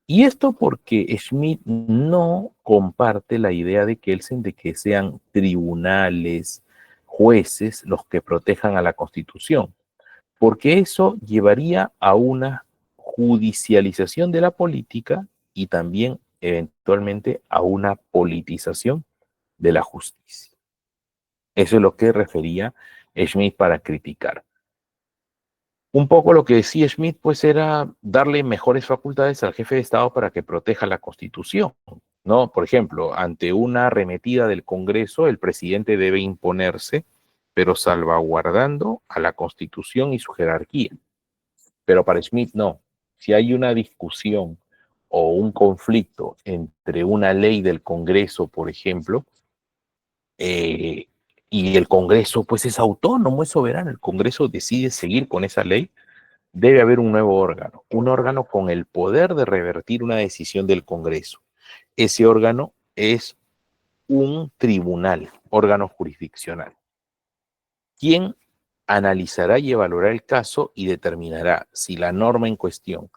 Y esto porque Schmitt no comparte la idea de Kelsen de que sean tribunales, jueces los que protejan a la Constitución, porque eso llevaría a una judicialización de la política y también eventualmente a una politización de la justicia. Eso es lo que refería Schmitt para criticar. Un poco lo que decía Schmitt, pues, era darle mejores facultades al jefe de Estado para que proteja la Constitución, ¿no? Por ejemplo, ante una arremetida del Congreso, el presidente debe imponerse, pero salvaguardando a la Constitución y su jerarquía. Pero para Schmitt no. Si hay una discusión o un conflicto entre una ley del Congreso, por ejemplo, y el Congreso pues es autónomo, es soberano, el Congreso decide seguir con esa ley, debe haber un órgano con el poder de revertir una decisión del Congreso. Ese órgano es un tribunal, órgano jurisdiccional, quien analizará y evaluará el caso y determinará si la norma en cuestión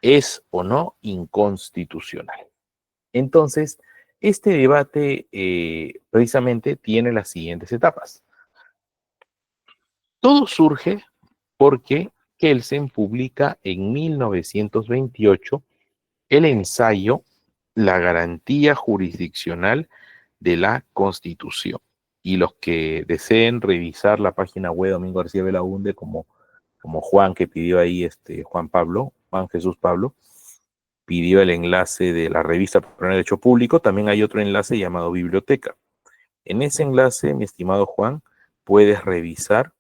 es o no inconstitucional. Entonces, este debate precisamente tiene las siguientes etapas. Todo surge porque Kelsen publica en 1928 el ensayo La garantía jurisdiccional de la Constitución. Y los que deseen revisar la página web de Domingo García Belaúnde, como Juan que pidió ahí, Juan Jesús Pablo, pidió el enlace de la revista Por Derecho Público, también hay otro enlace llamado Biblioteca. En ese enlace, mi estimado Juan, puedes revisar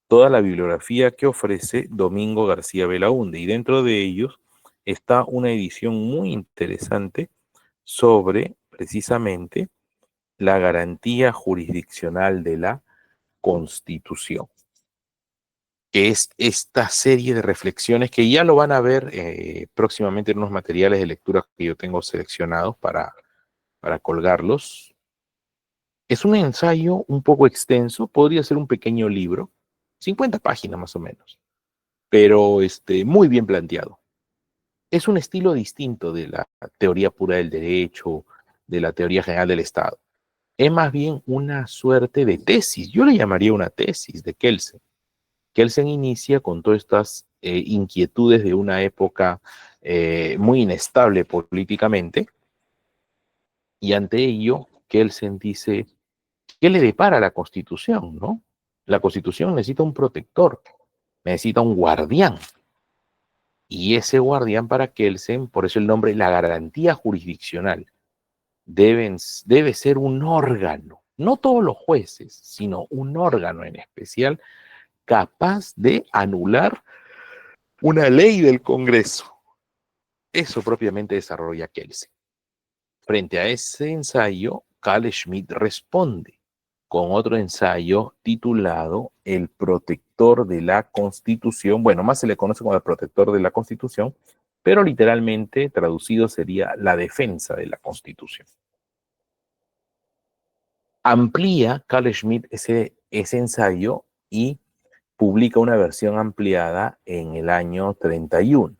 toda la bibliografía que ofrece Domingo García Belaúnde, y dentro de ellos está una edición muy interesante sobre precisamente la garantía jurisdiccional de la Constitución, que es esta serie de reflexiones que ya lo van a ver próximamente en unos materiales de lectura que yo tengo seleccionados para colgarlos. Es un ensayo un poco extenso, podría ser un pequeño libro, 50 páginas más o menos, pero muy bien planteado. Es un estilo distinto de la teoría pura del derecho, de la teoría general del Estado. Es más bien una suerte de tesis, yo le llamaría una tesis de Kelsen. Kelsen inicia con todas estas inquietudes de una época muy inestable políticamente, y ante ello Kelsen dice, ¿qué le depara a la Constitución, no? La Constitución necesita un protector, necesita un guardián, y ese guardián para Kelsen, por eso el nombre, la garantía jurisdiccional, debe ser un órgano, no todos los jueces, sino un órgano en especial capaz de anular una ley del Congreso. Eso propiamente desarrolla Kelsen. Frente a ese ensayo, Carl Schmitt responde con otro ensayo titulado El protector de la Constitución. Bueno, más se le conoce como el protector de la Constitución, pero literalmente traducido sería la defensa de la Constitución. Amplía Carl Schmitt ese ensayo y publica una versión ampliada en el año 31.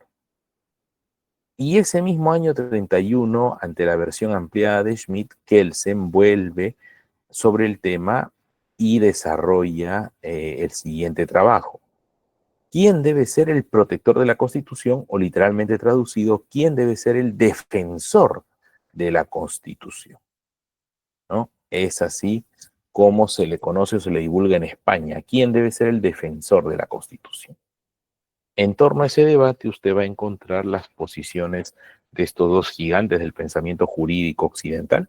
Y ese mismo año 31, ante la versión ampliada de Schmitt, Kelsen vuelve sobre el tema y desarrolla el siguiente trabajo. ¿Quién debe ser el protector de la Constitución? O literalmente traducido, ¿quién debe ser el defensor de la Constitución? ¿No? Es así como se le conoce o se le divulga en España. ¿Quién debe ser el defensor de la Constitución? En torno a ese debate usted va a encontrar las posiciones de estos dos gigantes del pensamiento jurídico occidental,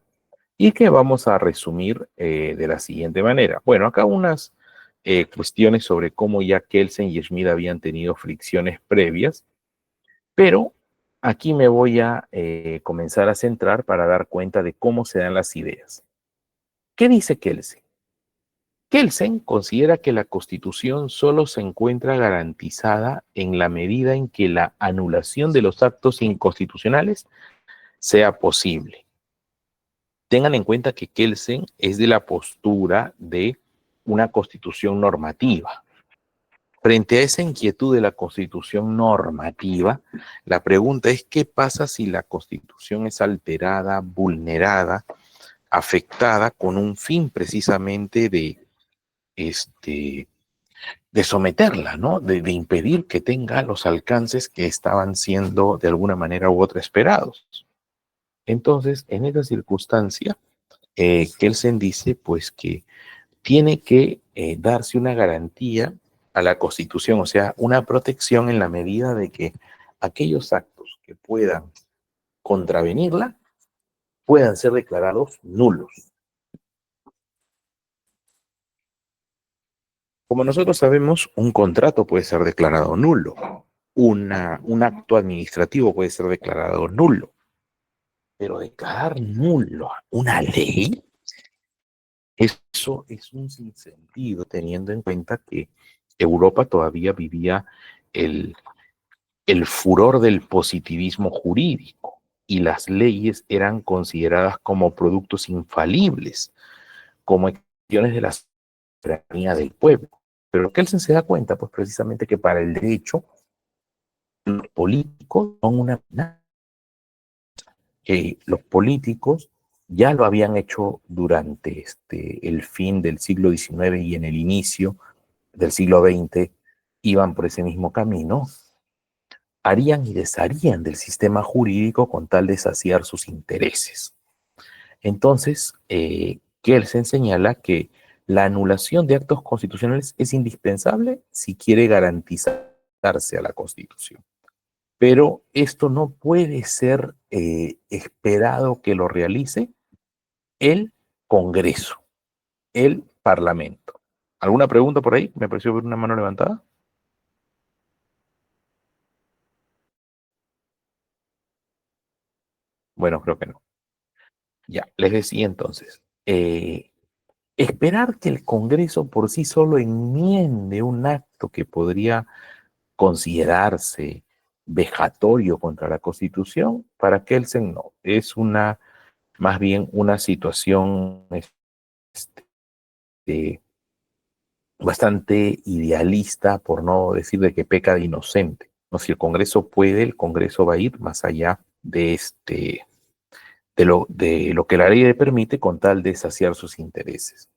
y que vamos a resumir de la siguiente manera. Bueno, acá unas cuestiones sobre cómo ya Kelsen y Schmitt habían tenido fricciones previas, pero aquí me voy a comenzar a centrar para dar cuenta de cómo se dan las ideas. ¿Qué dice Kelsen? Kelsen considera que la Constitución solo se encuentra garantizada en la medida en que la anulación de los actos inconstitucionales sea posible. Tengan en cuenta que Kelsen es de la postura de una constitución normativa. Frente a esa inquietud de la constitución normativa, la pregunta es: ¿qué pasa si la constitución es alterada, vulnerada, afectada con un fin precisamente de someterla, ¿no? De impedir que tenga los alcances que estaban siendo de alguna manera u otra esperados? Entonces, en esa circunstancia, Kelsen dice pues que tiene que darse una garantía a la Constitución, o sea, una protección en la medida de que aquellos actos que puedan contravenirla puedan ser declarados nulos. Como nosotros sabemos, un contrato puede ser declarado nulo. un acto administrativo puede ser declarado nulo, pero declarar nulo una ley, eso es un sinsentido, teniendo en cuenta que Europa todavía vivía el, el furor del positivismo jurídico y las leyes eran consideradas como productos infalibles, como expresiones de la soberanía del pueblo. Pero Kelsen se da cuenta, pues precisamente que para el derecho, los políticos son una amenaza, que los políticos ya lo habían hecho durante el fin del siglo XIX y en el inicio del siglo XX, iban por ese mismo camino, harían y desharían del sistema jurídico con tal de saciar sus intereses. Entonces, Kelsen señala que la anulación de actos constitucionales es indispensable si quiere garantizarse a la Constitución. Pero esto no puede ser esperado que lo realice el Congreso, el Parlamento. ¿Alguna pregunta por ahí? Me pareció ver una mano levantada. Bueno, creo que no. Ya, les decía entonces, esperar que el Congreso por sí solo enmiende un acto que podría considerarse vejatorio contra la Constitución, para Kelsen no, es más bien una situación este, bastante idealista, por no decir de que peca de inocente. No, si el Congreso puede, el Congreso va a ir más allá de lo que la ley le permite con tal de saciar sus intereses.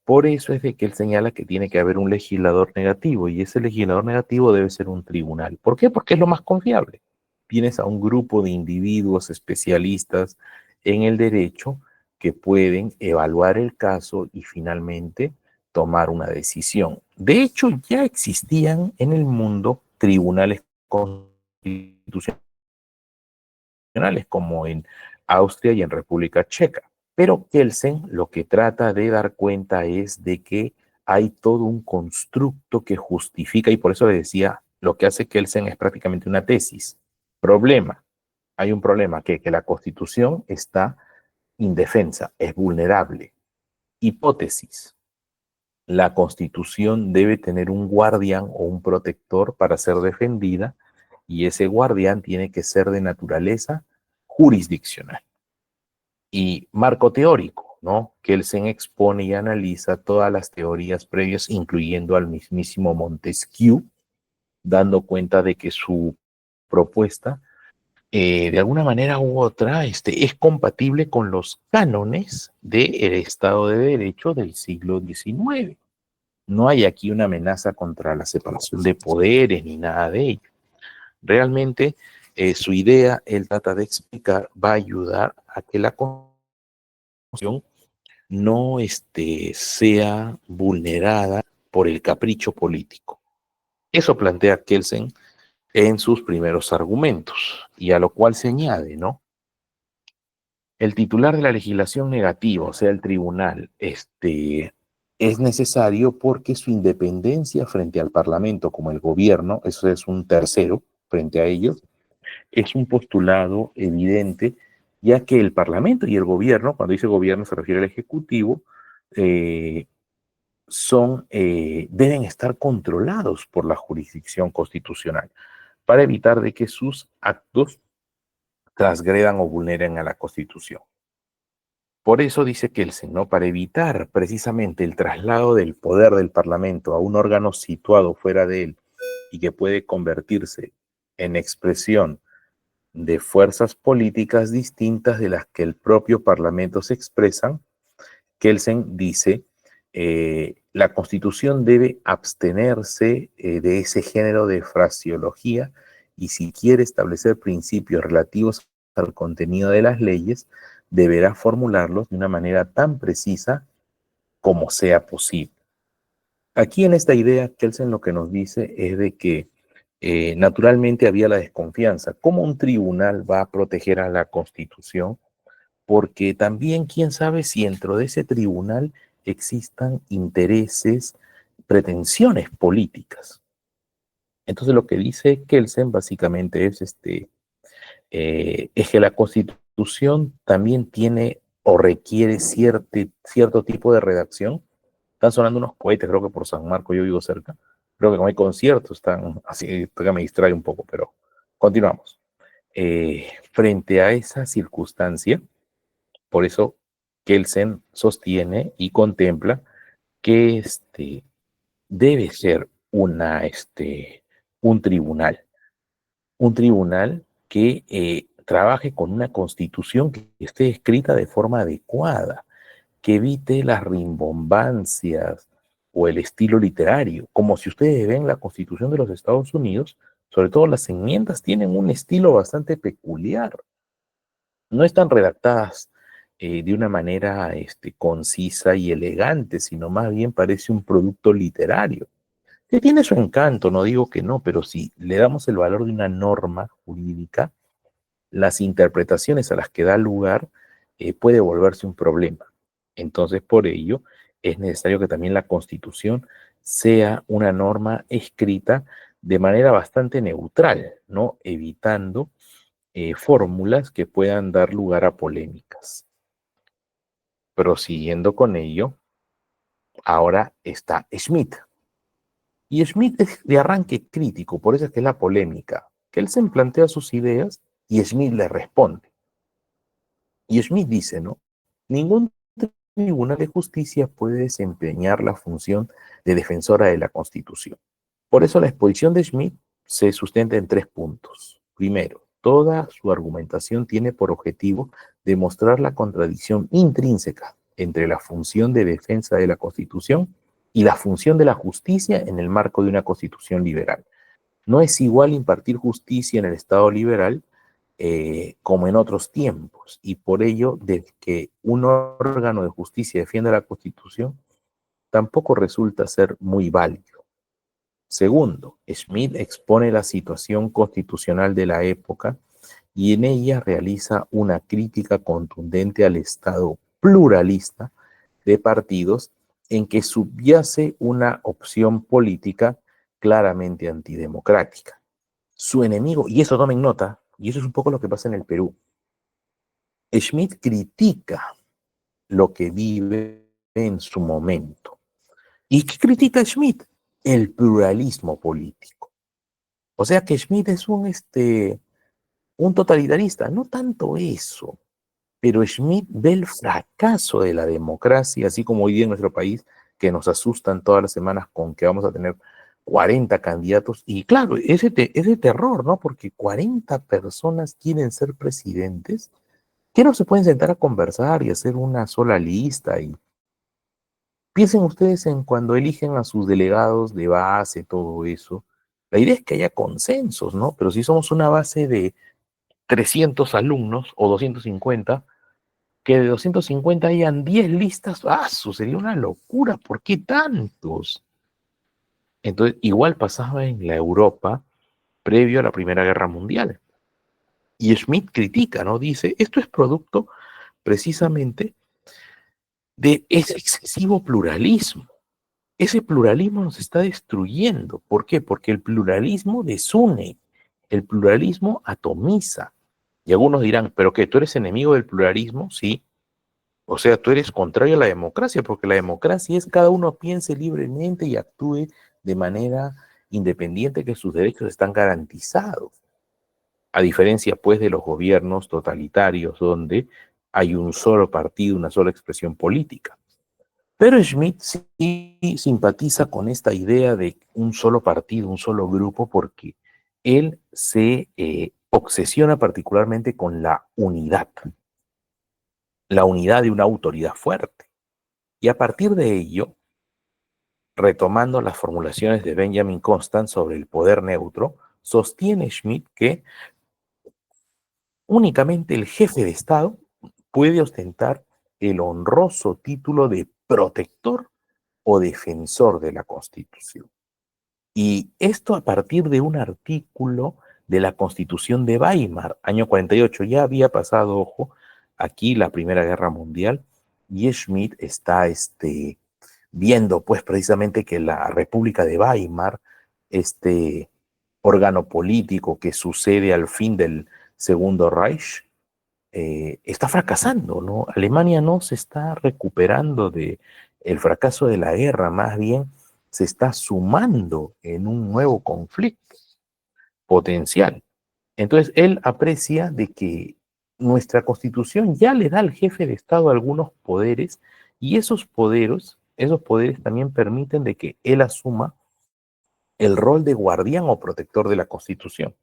Por eso es de que él señala que tiene que haber un legislador negativo y ese legislador negativo debe ser un tribunal. ¿Por qué? Porque es lo más confiable. Tienes a un grupo de individuos especialistas en el derecho que pueden evaluar el caso y finalmente tomar una decisión. De hecho, ya existían en el mundo tribunales constitucionales como en Austria y en República Checa. Pero Kelsen lo que trata de dar cuenta es de que hay todo un constructo que justifica, y por eso le decía, lo que hace Kelsen es prácticamente una tesis. Problema, hay un problema, que la Constitución está indefensa, es vulnerable. Hipótesis, la Constitución debe tener un guardián o un protector para ser defendida, y ese guardián tiene que ser de naturaleza jurisdiccional. Y marco teórico, ¿no? Kelsen expone y analiza todas las teorías previas, incluyendo al mismísimo Montesquieu, dando cuenta de que su propuesta, de alguna manera u otra, es compatible con los cánones del Estado de Derecho del siglo XIX. No hay aquí una amenaza contra la separación de poderes ni nada de ello. Realmente, su idea, él trata de explicar, va a ayudar a que la Constitución no sea vulnerada por el capricho político. Eso plantea Kelsen en sus primeros argumentos, y a lo cual se añade, ¿no? El titular de la legislación negativa, o sea, el tribunal, es necesario porque su independencia frente al Parlamento como el gobierno, eso es un tercero frente a ellos, es un postulado evidente, ya que el Parlamento y el gobierno, cuando dice gobierno se refiere al Ejecutivo, eh, deben estar controlados por la jurisdicción constitucional para evitar de que sus actos transgredan o vulneren a la Constitución. Por eso dice Kelsen, ¿no? Para evitar precisamente el traslado del poder del Parlamento a un órgano situado fuera de él y que puede convertirse en expresión de fuerzas políticas distintas de las que el propio Parlamento se expresan, Kelsen dice, la Constitución debe abstenerse de ese género de fraseología y si quiere establecer principios relativos al contenido de las leyes, deberá formularlos de una manera tan precisa como sea posible. Aquí en esta idea, Kelsen lo que nos dice es de que naturalmente había la desconfianza. ¿Cómo un tribunal va a proteger a la Constitución? Porque también quién sabe si dentro de ese tribunal existan intereses, pretensiones políticas. Entonces lo que dice Kelsen básicamente es que la Constitución también tiene o requiere cierto tipo de redacción. Están sonando unos cohetes, creo que por San Marco, yo vivo cerca. Creo que como hay conciertos, están así, que me distrae un poco, pero continuamos. Frente a esa circunstancia, por eso Kelsen sostiene y contempla que debe ser un tribunal que trabaje con una constitución que esté escrita de forma adecuada, que evite las rimbombancias o el estilo literario. Como si ustedes ven la Constitución de los Estados Unidos, sobre todo las enmiendas tienen un estilo bastante peculiar. No están redactadas de una manera concisa y elegante, sino más bien parece un producto literario, que tiene su encanto, no digo que no, pero si le damos el valor de una norma jurídica, las interpretaciones a las que da lugar puede volverse un problema. Entonces, por ello, es necesario que también la Constitución sea una norma escrita de manera bastante neutral, ¿no? Evitando fórmulas que puedan dar lugar a polémicas. Prosiguiendo con ello, ahora está Schmitt. Y Schmitt es de arranque crítico, por eso es que es la polémica. Kelsen plantea sus ideas y Schmitt le responde. Y Schmitt dice, ¿no? Ningún tribunal de justicia puede desempeñar la función de defensora de la Constitución. Por eso la exposición de Schmitt se sustenta en 3 puntos. Primero, toda su argumentación tiene por objetivo demostrar la contradicción intrínseca entre la función de defensa de la Constitución y la función de la justicia en el marco de una Constitución liberal. No es igual impartir justicia en el Estado liberal como en otros tiempos, y por ello, de que un órgano de justicia defienda la Constitución, tampoco resulta ser muy válido. Segundo, Schmitt expone la situación constitucional de la época y en ella realiza una crítica contundente al Estado pluralista de partidos en que subyace una opción política claramente antidemocrática. Su enemigo, y eso tomen nota, y eso es un poco lo que pasa en el Perú, Schmitt critica lo que vive en su momento. ¿Y qué critica Schmitt? El pluralismo político. O sea que Schmitt es un totalitarista, no tanto eso, pero Schmitt ve el fracaso de la democracia, así como hoy día en nuestro país, que nos asustan todas las semanas con que vamos a tener 40 candidatos, y claro, ese terror, ¿no? Porque 40 personas quieren ser presidentes, que no se pueden sentar a conversar y hacer una sola lista. Y piensen ustedes en cuando eligen a sus delegados de base, todo eso. La idea es que haya consensos, ¿no? Pero si somos una base de 300 alumnos o 250, que de 250 hayan 10 listas, eso sería una locura. ¿Por qué tantos? Entonces, igual pasaba en la Europa previo a la Primera Guerra Mundial. Y Schmitt critica, ¿no? Dice, esto es producto precisamente de ese excesivo pluralismo. Ese pluralismo nos está destruyendo. ¿Por qué? Porque el pluralismo desune, el pluralismo atomiza. Y algunos dirán, ¿pero qué? ¿Tú eres enemigo del pluralismo? Sí. O sea, tú eres contrario a la democracia, porque la democracia es cada uno piense libremente y actúe de manera independiente, que sus derechos están garantizados. A diferencia, pues, de los gobiernos totalitarios, donde hay un solo partido, una sola expresión política. Pero Schmitt sí simpatiza con esta idea de un solo partido, un solo grupo, porque él se obsesiona particularmente con la unidad de una autoridad fuerte. Y a partir de ello, retomando las formulaciones de Benjamin Constant sobre el poder neutro, sostiene Schmitt que únicamente el jefe de Estado puede ostentar el honroso título de protector o defensor de la Constitución. Y esto a partir de un artículo de la Constitución de Weimar, año 48. Ya había pasado, ojo, aquí la Primera Guerra Mundial, y Schmitt está viendo pues precisamente que la República de Weimar órgano político que sucede al fin del Segundo Reich, está fracasando, ¿no? Alemania no se está recuperando de el fracaso de la guerra, más bien se está sumando en un nuevo conflicto potencial. Entonces, él aprecia de que nuestra constitución ya le da al jefe de Estado algunos poderes y esos poderes también permiten de que él asuma el rol de guardián o protector de la constitución.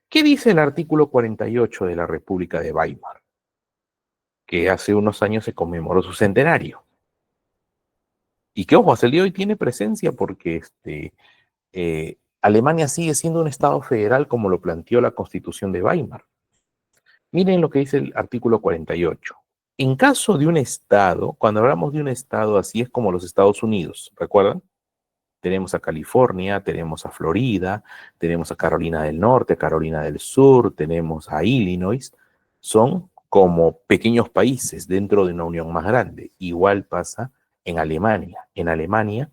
¿Qué dice el artículo 48 de la República de Weimar? Que hace unos años se conmemoró su centenario. Y que, ojo, hasta el día de hoy tiene presencia porque Alemania sigue siendo un Estado federal como lo planteó la Constitución de Weimar. Miren lo que dice el artículo 48. En caso de un Estado, cuando hablamos de un Estado así es como los Estados Unidos, ¿recuerdan? Tenemos a California, tenemos a Florida, tenemos a Carolina del Norte, Carolina del Sur, tenemos a Illinois. Son como pequeños países dentro de una unión más grande. Igual pasa en Alemania. En Alemania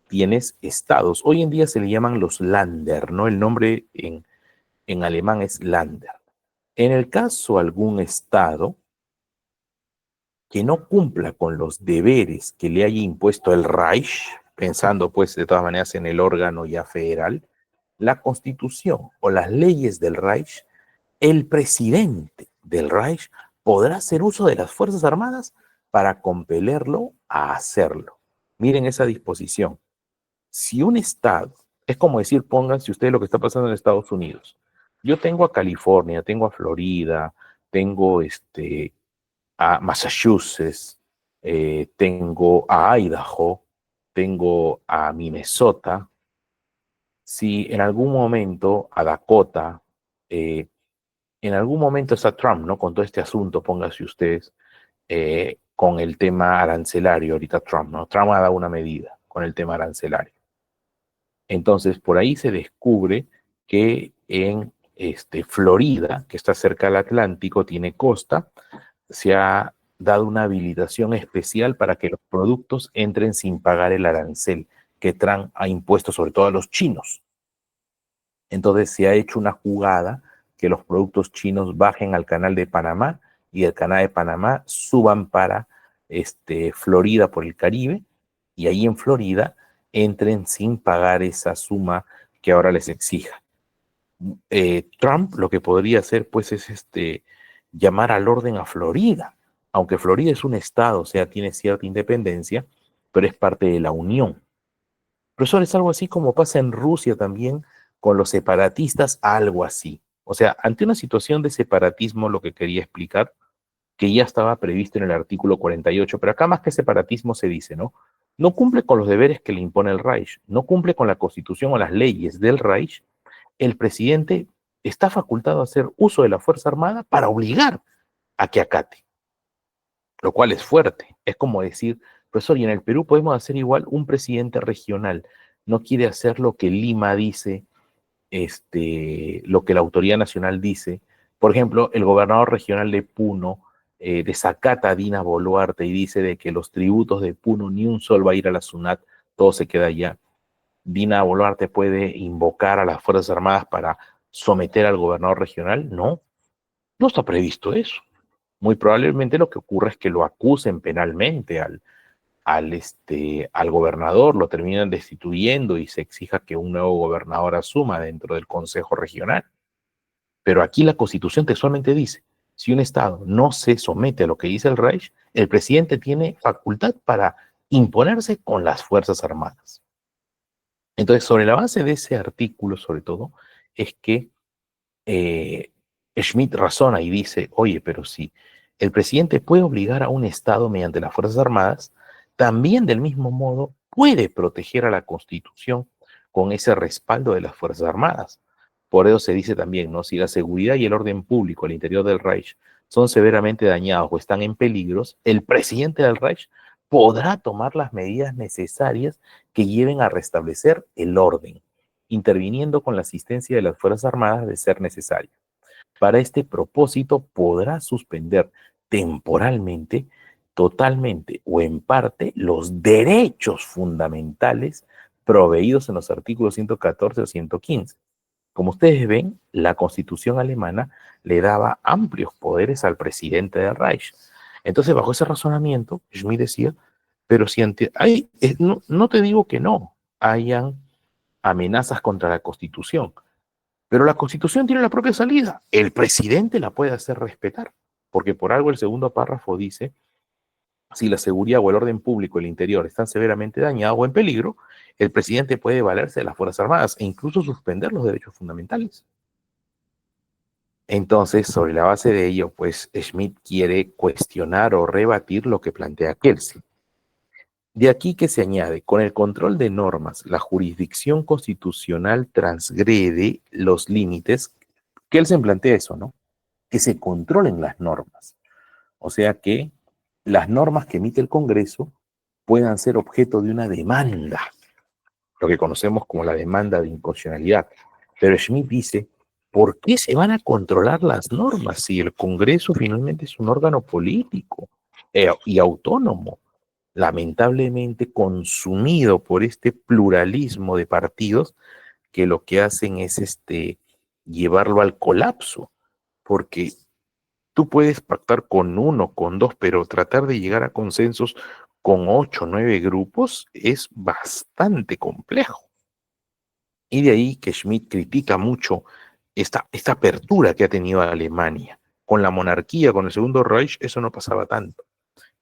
tienes estados. Hoy en día se le llaman los Länder, ¿no? El nombre en alemán es Länder. En el caso algún estado que no cumpla con los deberes que le haya impuesto el Reich, pensando pues de todas maneras en el órgano ya federal, la constitución o las leyes del Reich, el presidente del Reich podrá hacer uso de las Fuerzas Armadas para compelerlo a hacerlo. Miren esa disposición. Si un estado, es como decir, pónganse ustedes lo que está pasando en Estados Unidos. Yo tengo a California, tengo a Florida, tengo a Massachusetts, tengo a Idaho, tengo a Minnesota. Si en algún momento a Dakota, en algún momento está Trump, ¿no? Con todo este asunto, pónganse ustedes, con el tema arancelario, ahorita Trump, ¿no? Trump ha dado una medida con el tema arancelario. Entonces, por ahí se descubre que en Florida, que está cerca del Atlántico, tiene costa, se ha dado una habilitación especial para que los productos entren sin pagar el arancel que Trump ha impuesto sobre todo a los chinos. Entonces se ha hecho una jugada que los productos chinos bajen al canal de Panamá y del canal de Panamá suban para Florida por el Caribe y ahí en Florida entren sin pagar esa suma que ahora les exija. Trump lo que podría hacer pues es llamar al orden a Florida, aunque Florida es un estado, o sea, tiene cierta independencia, pero es parte de la Unión. Profesor, es algo así como pasa en Rusia también con los separatistas, algo así. O sea, ante una situación de separatismo, lo que quería explicar, que ya estaba previsto en el artículo 48, pero acá más que separatismo se dice, ¿no? No cumple con los deberes que le impone el Reich, no cumple con la constitución o las leyes del Reich, el presidente está facultado a hacer uso de la Fuerza Armada para obligar a que acate, lo cual es fuerte. Es como decir, profesor, y en el Perú podemos hacer igual, un presidente regional no quiere hacer lo que Lima dice, lo que la autoridad nacional dice. Por ejemplo, el gobernador regional de Puno desacata a Dina Boluarte y dice de que los tributos de Puno ni un sol va a ir a la SUNAT, todo se queda allá. Dina Boluarte puede invocar a las Fuerzas Armadas para someter al gobernador regional. No, no está previsto eso. Muy probablemente lo que ocurre es que lo acusen penalmente al gobernador, lo terminan destituyendo y se exija que un nuevo gobernador asuma dentro del Consejo Regional. Pero aquí la Constitución textualmente dice, si un Estado no se somete a lo que dice el Reich, el presidente tiene facultad para imponerse con las Fuerzas Armadas. Entonces, sobre la base de ese artículo, sobre todo, es que Schmidt razona y dice, oye, pero si el presidente puede obligar a un Estado mediante las Fuerzas Armadas, también del mismo modo puede proteger a la Constitución con ese respaldo de las Fuerzas Armadas. Por eso se dice también, ¿no? Si la seguridad y el orden público al interior del Reich son severamente dañados o están en peligros, el presidente del Reich podrá tomar las medidas necesarias que lleven a restablecer el orden, interviniendo con la asistencia de las Fuerzas Armadas de ser necesario. Para este propósito podrá suspender temporalmente, totalmente o en parte los derechos fundamentales proveídos en los artículos 114 o 115. Como ustedes ven, la Constitución alemana le daba amplios poderes al presidente del Reich. Entonces, bajo ese razonamiento, Schmitt decía, pero si no te digo que no hayan amenazas contra la Constitución, pero la Constitución tiene la propia salida. El presidente la puede hacer respetar, porque por algo el segundo párrafo dice, si la seguridad o el orden público del interior están severamente dañados o en peligro, el presidente puede valerse de las Fuerzas Armadas e incluso suspender los derechos fundamentales. Entonces, sobre la base de ello, pues Schmitt quiere cuestionar o rebatir lo que plantea Kelsen. De aquí que se añade, con el control de normas, la jurisdicción constitucional transgrede los límites. Kelsen plantea eso, ¿no? Que se controlen las normas. O sea que las normas que emite el Congreso puedan ser objeto de una demanda, lo que conocemos como la demanda de inconstitucionalidad. Pero Schmitt dice, ¿por qué se van a controlar las normas si el Congreso finalmente es un órgano político y autónomo? Lamentablemente consumido por este pluralismo de partidos que lo que hacen es llevarlo al colapso, porque tú puedes pactar con uno, con dos, pero tratar de llegar a consensos con 8, 9 grupos es bastante complejo. Y de ahí que Schmitt critica mucho esta apertura que ha tenido Alemania. Con la monarquía, con el Segundo Reich, eso no pasaba tanto.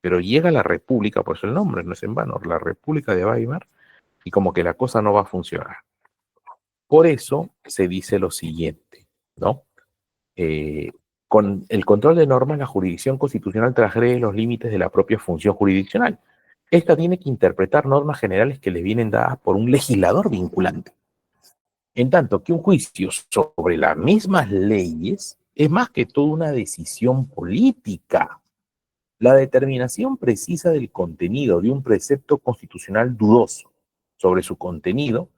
Pero llega la República, por eso el nombre no es en vano, la República de Weimar, y como que la cosa no va a funcionar. Por eso se dice lo siguiente, ¿no? Con el control de normas, la jurisdicción constitucional transgrede los límites de la propia función jurisdiccional. Esta tiene que interpretar normas generales que le vienen dadas por un legislador vinculante. En tanto que un juicio sobre las mismas leyes es más que todo una decisión política. La determinación precisa del contenido de un precepto constitucional dudoso sobre su contenido,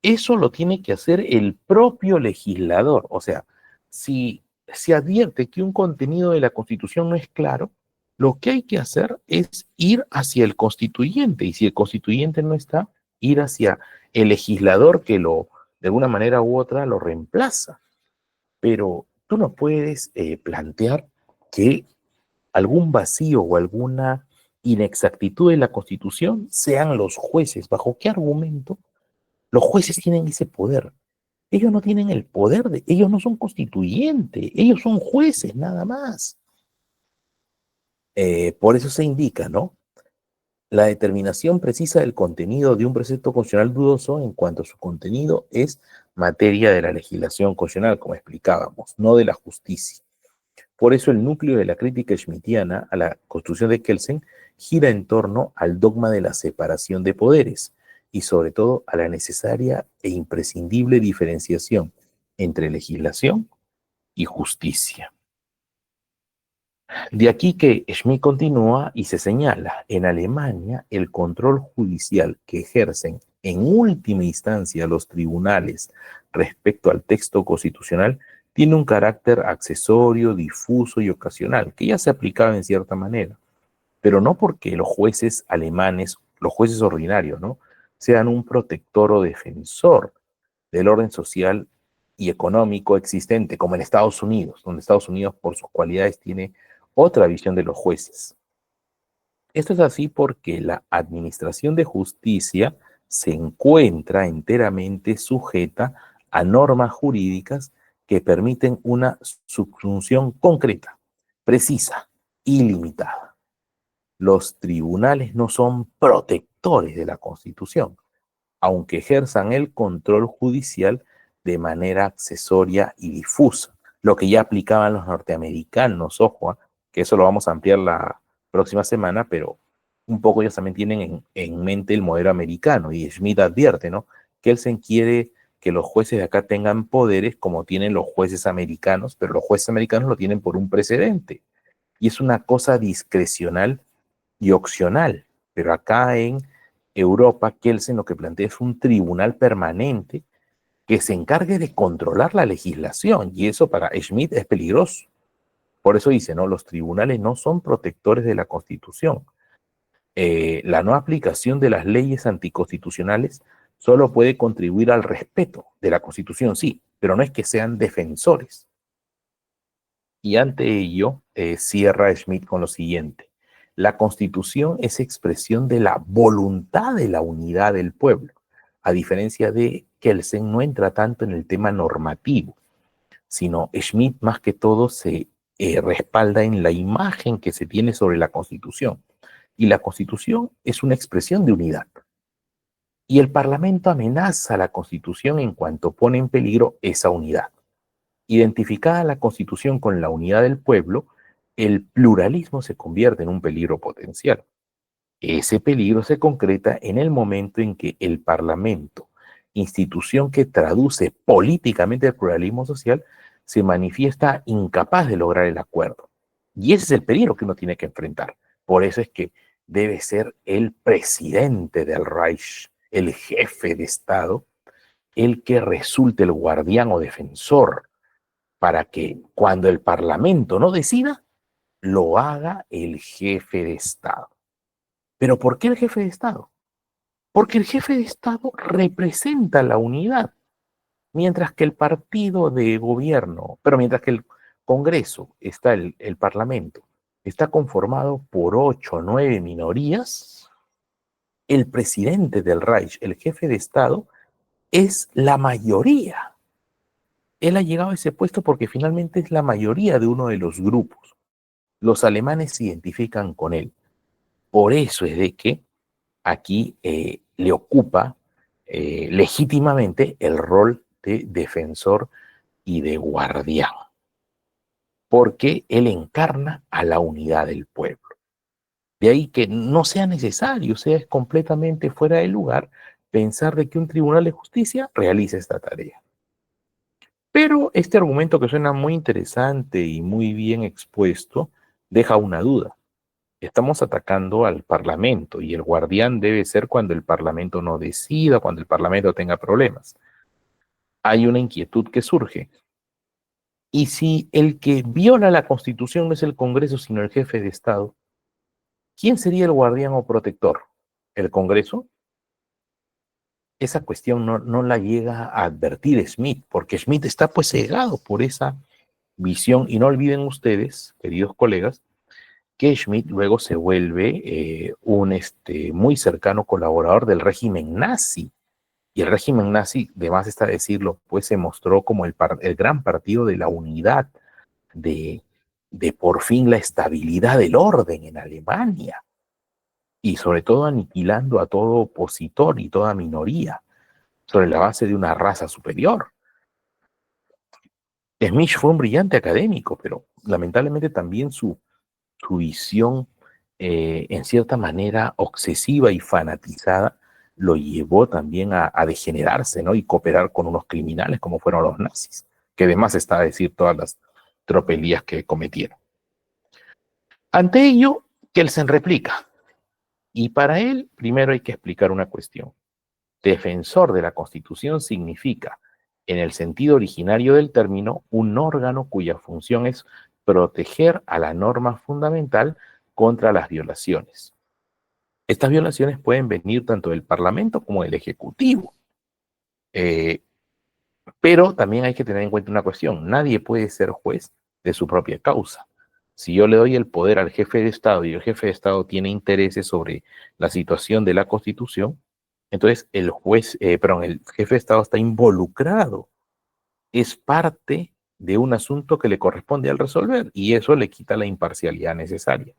eso lo tiene que hacer el propio legislador. O sea, si se advierte que un contenido de la Constitución no es claro, lo que hay que hacer es ir hacia el constituyente, y si el constituyente no está, ir hacia el legislador que de alguna manera u otra lo reemplaza. Pero tú no puedes plantear que algún vacío o alguna inexactitud de la Constitución sean los jueces. ¿Bajo qué argumento? Los jueces tienen ese poder. Ellos no tienen el poder ellos no son constituyentes, ellos son jueces nada más. Por eso se indica, ¿no? La determinación precisa del contenido de un precepto constitucional dudoso en cuanto a su contenido es materia de la legislación constitucional, como explicábamos, no de la justicia. Por eso el núcleo de la crítica schmittiana a la Constitución de Kelsen gira en torno al dogma de la separación de poderes y sobre todo a la necesaria e imprescindible diferenciación entre legislación y justicia. De aquí que Schmitt continúa y se señala, en Alemania el control judicial que ejercen en última instancia los tribunales respecto al texto constitucional tiene un carácter accesorio, difuso y ocasional, que ya se aplicaba en cierta manera, pero no porque los jueces alemanes, los jueces ordinarios, ¿no?, sean un protector o defensor del orden social y económico existente, como en Estados Unidos, donde Estados Unidos por sus cualidades tiene otra visión de los jueces. Esto es así porque la administración de justicia se encuentra enteramente sujeta a normas jurídicas que permiten una subsunción concreta, precisa y limitada. Los tribunales no son protectores de la Constitución, aunque ejerzan el control judicial de manera accesoria y difusa, lo que ya aplicaban los norteamericanos, ojo, que eso lo vamos a ampliar la próxima semana, pero un poco ellos también tienen en mente el modelo americano, y Schmitt advierte, ¿no?, que él quiere que los jueces de acá tengan poderes como tienen los jueces americanos, pero los jueces americanos lo tienen por un precedente, y es una cosa discrecional y opcional, pero acá en Europa, Kelsen lo que plantea es un tribunal permanente que se encargue de controlar la legislación, y eso para Schmitt es peligroso. Por eso dice, ¿no?, los tribunales no son protectores de la Constitución. La no aplicación de las leyes anticonstitucionales solo puede contribuir al respeto de la Constitución, sí, pero no es que sean defensores. Y ante ello, cierra Schmitt con lo siguiente: la Constitución es expresión de la voluntad de la unidad del pueblo, a diferencia de Kelsen no entra tanto en el tema normativo, sino Schmitt más que todo se respalda en la imagen que se tiene sobre la Constitución. Y la Constitución es una expresión de unidad. Y el Parlamento amenaza la Constitución en cuanto pone en peligro esa unidad. Identificada la Constitución con la unidad del pueblo, el pluralismo se convierte en un peligro potencial. Ese peligro se concreta en el momento en que el Parlamento, institución que traduce políticamente el pluralismo social, se manifiesta incapaz de lograr el acuerdo. Y ese es el peligro que uno tiene que enfrentar. Por eso es que debe ser el presidente del Reich, el jefe de Estado, el que resulte el guardián o defensor para que cuando el Parlamento no decida, lo haga el jefe de Estado. ¿Pero por qué el jefe de Estado? Porque el jefe de Estado representa la unidad, mientras que el partido de gobierno, pero mientras que el Congreso, está el Parlamento, está conformado por 8 o 9 minorías, el presidente del Reich, el jefe de Estado, es la mayoría. Él ha llegado a ese puesto porque finalmente es la mayoría de uno de los grupos. Los alemanes se identifican con él. Por eso es de que aquí le ocupa legítimamente el rol de defensor y de guardián, porque él encarna a la unidad del pueblo. De ahí que no sea necesario, sea completamente fuera de lugar, pensar de que un tribunal de justicia realice esta tarea. Pero este argumento, que suena muy interesante y muy bien expuesto, deja una duda. Estamos atacando al Parlamento y el guardián debe ser cuando el Parlamento no decida, cuando el Parlamento tenga problemas. Hay una inquietud que surge. ¿Y si el que viola la Constitución no es el Congreso, sino el jefe de Estado? ¿Quién sería el guardián o protector? ¿El Congreso? Esa cuestión no la llega a advertir Schmitt, porque Schmitt está pues cegado por esa visión. Y no olviden ustedes, queridos colegas, que Schmitt luego se vuelve un muy cercano colaborador del régimen nazi. Y el régimen nazi, de más está decirlo, pues se mostró como el gran partido de la unidad, de por fin la estabilidad del orden en Alemania, y sobre todo aniquilando a todo opositor y toda minoría, sobre la base de una raza superior. Schmitt fue un brillante académico, pero lamentablemente también su visión, en cierta manera obsesiva y fanatizada, lo llevó también a degenerarse, ¿no? Y cooperar con unos criminales como fueron los nazis, que además está a decir todas las tropelías que cometieron. Ante ello, Kelsen replica, y para él primero hay que explicar una cuestión. Defensor de la Constitución significa, en el sentido originario del término, un órgano cuya función es proteger a la norma fundamental contra las violaciones. Estas violaciones pueden venir tanto del Parlamento como del Ejecutivo. Pero también hay que tener en cuenta una cuestión. Nadie puede ser juez de su propia causa. Si yo le doy el poder al jefe de Estado y el jefe de Estado tiene intereses sobre la situación de la Constitución, entonces el jefe de Estado está involucrado. Es parte de un asunto que le corresponde al resolver y eso le quita la imparcialidad necesaria.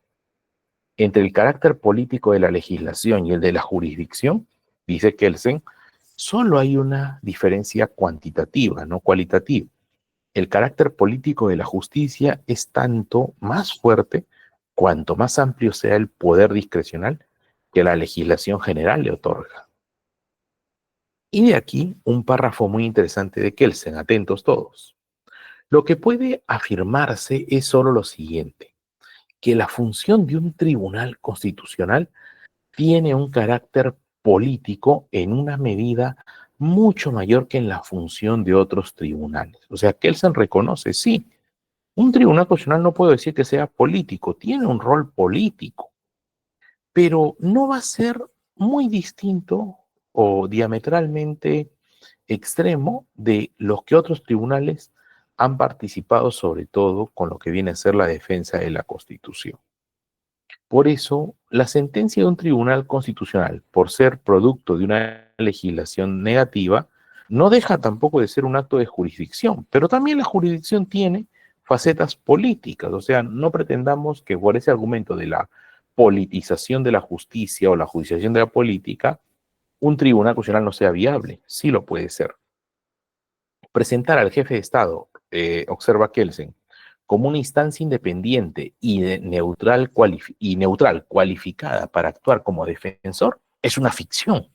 Entre el carácter político de la legislación y el de la jurisdicción, dice Kelsen, solo hay una diferencia cuantitativa, no cualitativa. El carácter político de la justicia es tanto más fuerte cuanto más amplio sea el poder discrecional que la legislación general le otorga. Y de aquí un párrafo muy interesante de Kelsen, atentos todos. Lo que puede afirmarse es solo lo siguiente, que la función de un tribunal constitucional tiene un carácter político en una medida mucho mayor que en la función de otros tribunales. O sea, Kelsen reconoce, sí, un tribunal constitucional no puedo decir que sea político, tiene un rol político, pero no va a ser muy distinto o diametralmente extremo de los que otros tribunales han participado, sobre todo con lo que viene a ser la defensa de la Constitución. Por eso, la sentencia de un tribunal constitucional, por ser producto de una legislación negativa, no deja tampoco de ser un acto de jurisdicción, pero también la jurisdicción tiene facetas políticas, o sea, no pretendamos que por ese argumento de la politización de la justicia o la judicialización de la política, un tribunal constitucional no sea viable, sí lo puede ser. Presentar al jefe de Estado, observa Kelsen, como una instancia independiente y neutral cualificada para actuar como defensor, es una ficción.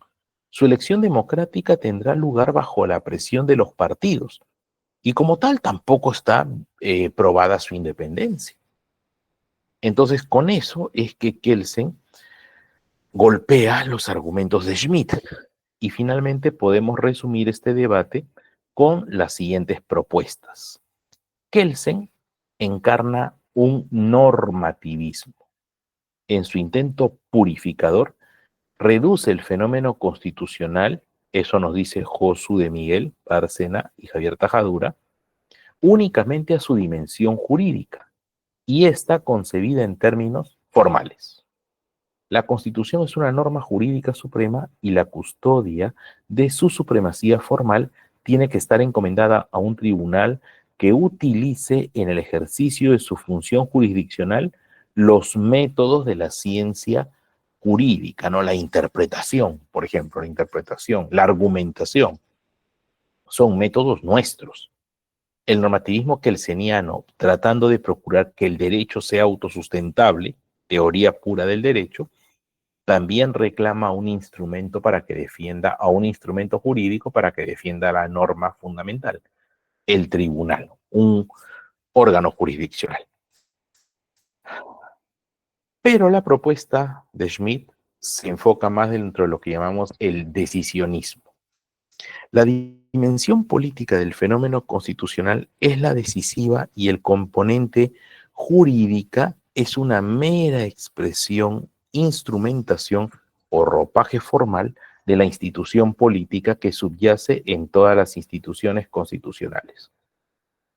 Su elección democrática tendrá lugar bajo la presión de los partidos y como tal tampoco está probada su independencia. Entonces, con eso es que Kelsen golpea los argumentos de Schmitt y finalmente podemos resumir este debate con las siguientes propuestas. Kelsen encarna un normativismo. En su intento purificador, reduce el fenómeno constitucional, eso nos dice Josu de Miguel, Bárcena y Javier Tajadura, únicamente a su dimensión jurídica, y está concebida en términos formales. La Constitución es una norma jurídica suprema y la custodia de su supremacía formal tiene que estar encomendada a un tribunal que utilice en el ejercicio de su función jurisdiccional los métodos de la ciencia jurídica, no la interpretación, por ejemplo, la interpretación, la argumentación, son métodos nuestros. El normativismo kelseniano, tratando de procurar que el derecho sea autosustentable, teoría pura del derecho, también reclama un instrumento para que defienda, a un instrumento jurídico para que defienda la norma fundamental, el tribunal, un órgano jurisdiccional. Pero la propuesta de Schmitt se enfoca más dentro de lo que llamamos el decisionismo. La dimensión política del fenómeno constitucional es la decisiva y el componente jurídica es una mera expresión, instrumentación o ropaje formal de la institución política que subyace en todas las instituciones constitucionales.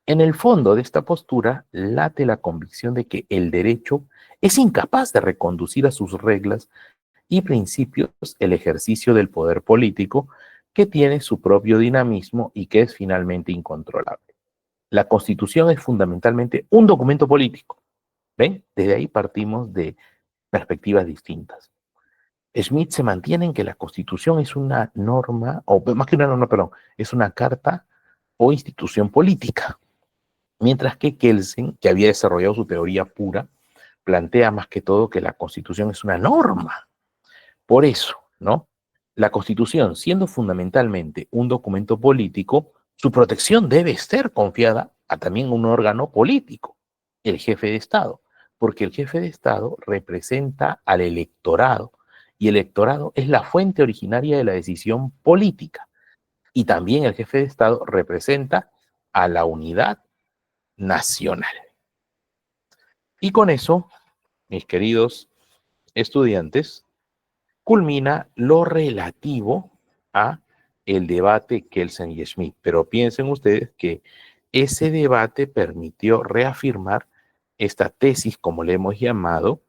En el fondo de esta postura late la convicción de que el derecho es incapaz de reconducir a sus reglas y principios el ejercicio del poder político, que tiene su propio dinamismo y que es finalmente incontrolable. La Constitución es fundamentalmente un documento político. ¿Ven? Desde ahí partimos de perspectivas distintas. Schmitt se mantiene en que la Constitución es una norma, o más que una norma, perdón, es una carta o institución política. Mientras que Kelsen, que había desarrollado su teoría pura, plantea más que todo que la Constitución es una norma. Por eso, ¿no? La Constitución, siendo fundamentalmente un documento político, su protección debe ser confiada a también un órgano político, el jefe de Estado, porque el jefe de Estado representa al electorado y el electorado es la fuente originaria de la decisión política. Y también el jefe de Estado representa a la unidad nacional. Y con eso, mis queridos estudiantes, culmina lo relativo a el debate Kelsen y Schmitt. Pero piensen ustedes que ese debate permitió reafirmar esta tesis, como le hemos llamado,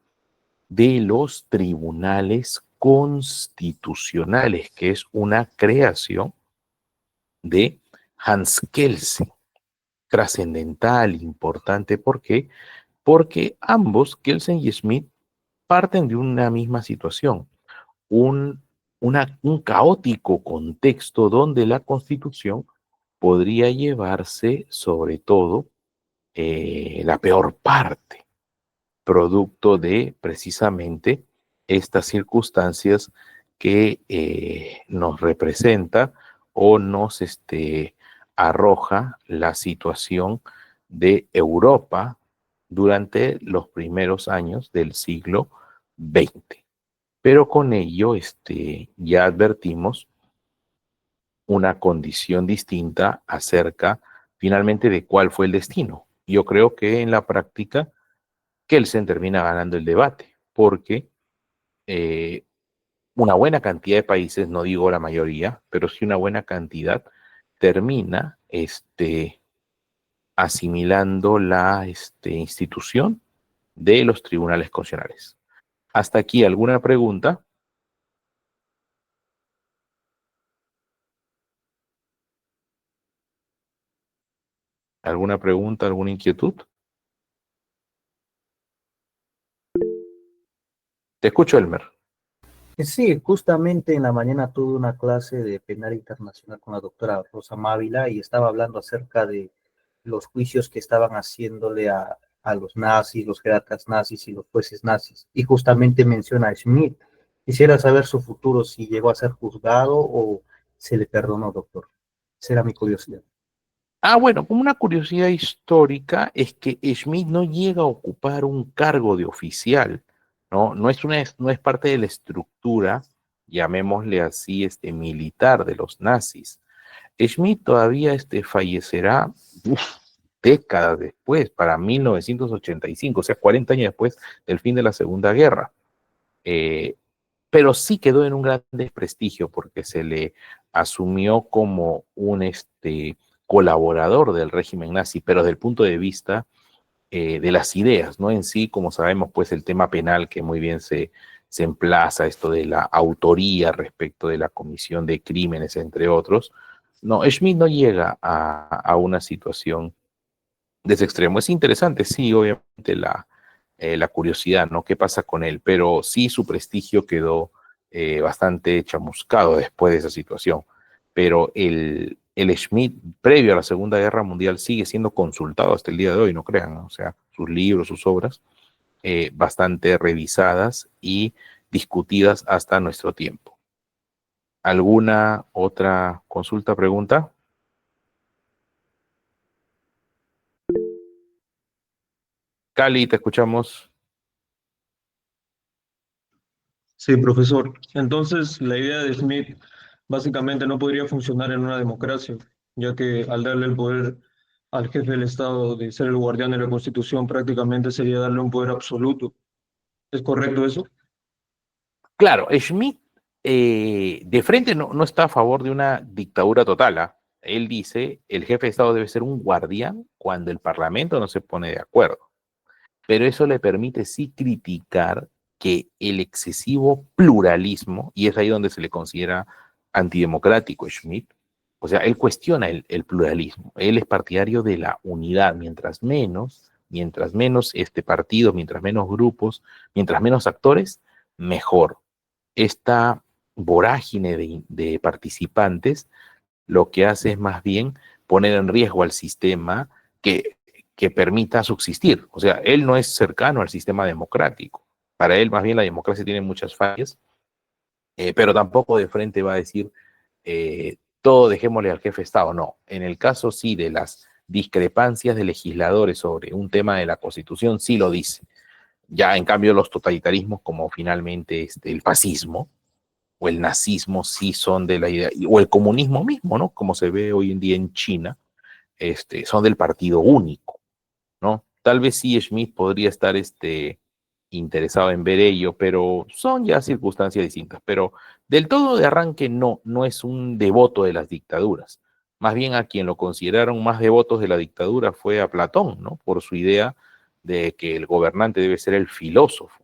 de los tribunales constitucionales, que es una creación de Hans Kelsen, trascendental, importante. ¿Por qué? Porque ambos, Kelsen y Schmitt, parten de una misma situación, un caótico contexto donde la Constitución podría llevarse sobre todo la peor parte, producto de precisamente estas circunstancias que nos representa o nos arroja la situación de Europa durante los primeros años del siglo XX. Pero con ello ya advertimos una condición distinta acerca finalmente de cuál fue el destino. Yo creo que en la práctica Kelsen termina ganando el debate, porque una buena cantidad de países, no digo la mayoría, pero sí una buena cantidad, termina asimilando la institución de los tribunales constitucionales. Hasta aquí, ¿alguna pregunta? ¿Alguna pregunta, alguna inquietud? Te escucho, Elmer. Sí, justamente en la mañana tuve una clase de penal internacional con la doctora Rosa Mávila y estaba hablando acerca de los juicios que estaban haciéndole a los nazis, los jerarcas nazis y los jueces nazis. Y justamente menciona a Schmidt. Quisiera saber su futuro, si llegó a ser juzgado o se le perdonó, doctor. Esa era mi curiosidad. Bueno, como una curiosidad histórica es que Schmidt no llega a ocupar un cargo de oficial, ¿no? No es parte de la estructura, llamémosle así, militar de los nazis. Schmidt todavía fallecerá décadas después, para 1985, o sea, 40 años después del fin de la Segunda Guerra. Eh, pero sí quedó en un gran desprestigio porque se le asumió como un colaborador del régimen nazi, pero desde el punto de vista de las ideas, ¿no? En sí, como sabemos, pues el tema penal que muy bien se emplaza, esto de la autoría respecto de la comisión de crímenes, entre otros. No, Schmidt no llega a una situación de ese extremo. Es interesante, sí, obviamente la curiosidad, ¿no? ¿Qué pasa con él? Pero sí su prestigio quedó bastante chamuscado después de esa situación. Pero el Schmidt, previo a la Segunda Guerra Mundial, sigue siendo consultado hasta el día de hoy, no crean, ¿no? O sea, sus libros, sus obras, bastante revisadas y discutidas hasta nuestro tiempo. ¿Alguna otra consulta, pregunta? Cali, te escuchamos. Sí, profesor. Entonces, la idea de Smith básicamente no podría funcionar en una democracia, ya que al darle el poder al jefe del Estado de ser el guardián de la Constitución, prácticamente sería darle un poder absoluto. ¿Es correcto eso? Claro, Schmidt de frente no está a favor de una dictadura total. ¿Ah? Él dice, el jefe de Estado debe ser un guardián cuando el Parlamento no se pone de acuerdo. Pero eso le permite sí criticar que el excesivo pluralismo, y es ahí donde se le considera antidemocrático Schmidt, o sea, él cuestiona el pluralismo. Él es partidario de la unidad. Mientras menos partidos, mientras menos grupos, mientras menos actores, mejor. Esta vorágine de participantes lo que hace es más bien poner en riesgo al sistema que permita subsistir. O sea, él no es cercano al sistema democrático. Para él, más bien, la democracia tiene muchas fallas, pero tampoco de frente va a decir todo dejémosle al jefe de Estado. No, en el caso sí de las discrepancias de legisladores sobre un tema de la Constitución, sí lo dice. Ya en cambio los totalitarismos como finalmente el fascismo o el nazismo sí son de la idea, o el comunismo mismo, ¿no? Como se ve hoy en día en China, son del partido único, ¿no? Tal vez sí Schmidt podría estar interesado en ver ello, pero son ya circunstancias distintas. Pero del todo de arranque no es un devoto de las dictaduras. Más bien a quien lo consideraron más devotos de la dictadura fue a Platón, ¿no? Por su idea de que el gobernante debe ser el filósofo,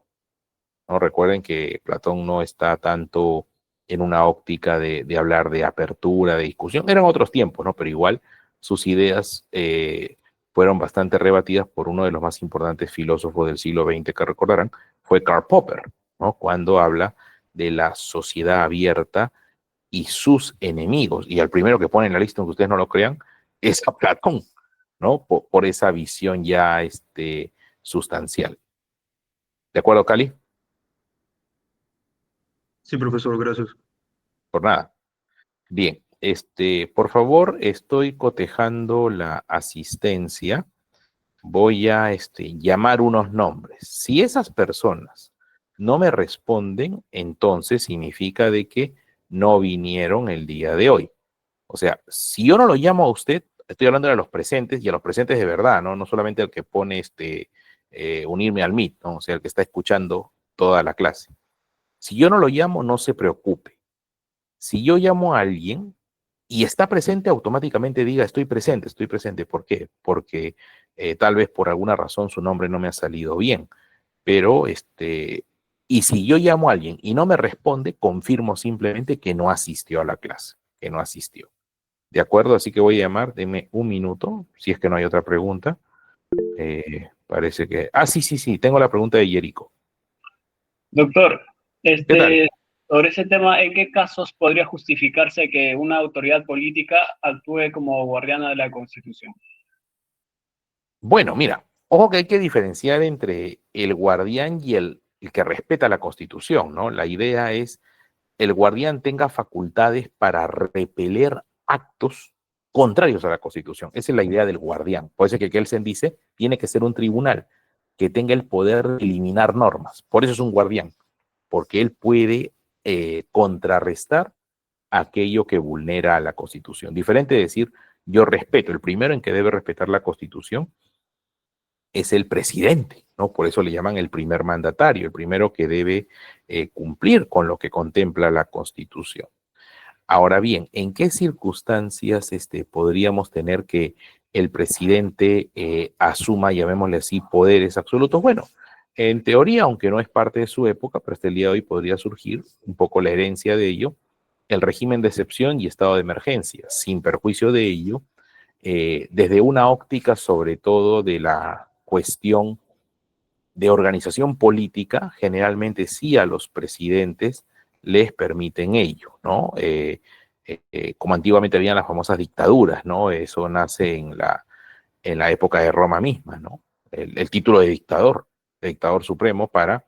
¿no? Recuerden que Platón no está tanto en una óptica de hablar de apertura, de discusión. Eran otros tiempos, ¿no? Pero igual sus ideas fueron bastante rebatidas por uno de los más importantes filósofos del siglo XX que recordarán, fue Karl Popper, ¿no? Cuando habla de la sociedad abierta y sus enemigos. Y al primero que pone en la lista, aunque ustedes no lo crean, es a Platón, ¿no? Por esa visión ya sustancial. ¿De acuerdo, Cali? Sí, profesor, gracias. Por nada. Bien, por favor, estoy cotejando la asistencia. Voy a llamar unos nombres. Si esas personas no me responden, entonces significa de que no vinieron el día de hoy. O sea, si yo no lo llamo a usted, estoy hablando de los presentes y a los presentes de verdad, ¿no? No solamente al que pone unirme al Meet, ¿no? O sea, el que está escuchando toda la clase. Si yo no lo llamo, no se preocupe. Si yo llamo a alguien y está presente, automáticamente diga estoy presente, estoy presente. ¿Por qué? Porque tal vez por alguna razón su nombre no me ha salido bien. Pero, y si yo llamo a alguien y no me responde, confirmo simplemente que no asistió a la clase, que no asistió. ¿De acuerdo? Así que voy a llamar, denme un minuto, si es que no hay otra pregunta. Parece que... Ah, sí, tengo la pregunta de Jerico. Doctor, ¿Qué tal? sobre ese tema, ¿en qué casos podría justificarse que una autoridad política actúe como guardiana de la Constitución? Bueno, mira, ojo que hay que diferenciar entre el guardián y el que respeta la Constitución, ¿no? La idea es el guardián tenga facultades para repeler actos contrarios a la Constitución. Esa es la idea del guardián. Por eso es que Kelsen dice, tiene que ser un tribunal que tenga el poder de eliminar normas. Por eso es un guardián, porque él puede contrarrestar aquello que vulnera a la Constitución. Diferente de decir, yo respeto. El primero en que debe respetar la Constitución es el presidente, ¿no? Por eso le llaman el primer mandatario, el primero que debe cumplir con lo que contempla la Constitución. Ahora bien, ¿en qué circunstancias podríamos tener que el presidente asuma, llamémosle así, poderes absolutos? Bueno, en teoría, aunque no es parte de su época, pero hasta el día de hoy podría surgir un poco la herencia de ello, el régimen de excepción y estado de emergencia. Sin perjuicio de ello, desde una óptica sobre todo de la cuestión de organización política, generalmente sí a los presidentes les permiten ello, ¿no? Como antiguamente habían las famosas dictaduras, ¿no? Eso nace en la época de Roma misma, ¿no? El título de dictador supremo para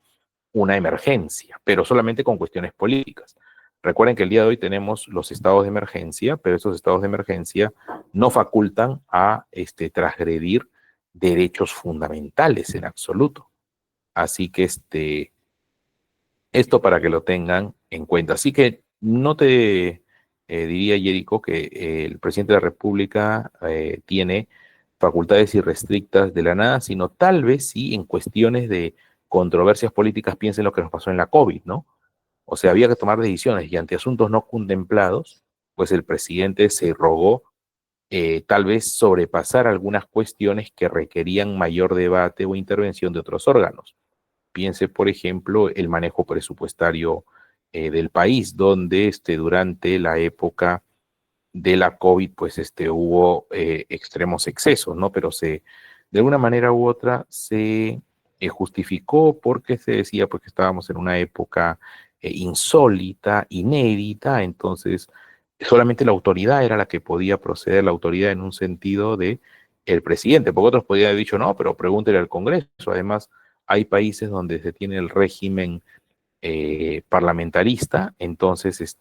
una emergencia, pero solamente con cuestiones políticas. Recuerden que el día de hoy tenemos los estados de emergencia, pero esos estados de emergencia no facultan a transgredir derechos fundamentales en absoluto. Así que esto para que lo tengan en cuenta. Así que no te diría, Jerico, que el presidente de la República tiene facultades irrestrictas de la nada, sino tal vez sí en cuestiones de controversias políticas, piensen lo que nos pasó en la COVID, ¿no? O sea, había que tomar decisiones y ante asuntos no contemplados, pues el presidente se rogó tal vez sobrepasar algunas cuestiones que requerían mayor debate o intervención de otros órganos. Piense, por ejemplo, el manejo presupuestario del país, donde durante la época de la COVID, pues hubo extremos excesos, ¿no? Pero de alguna manera u otra se justificó porque se decía pues, que estábamos en una época insólita, inédita, entonces solamente la autoridad era la que podía proceder, la autoridad en un sentido de el presidente, porque otros podían haber dicho, no, pero pregúntele al Congreso. Además, hay países donde se tiene el régimen parlamentarista, entonces,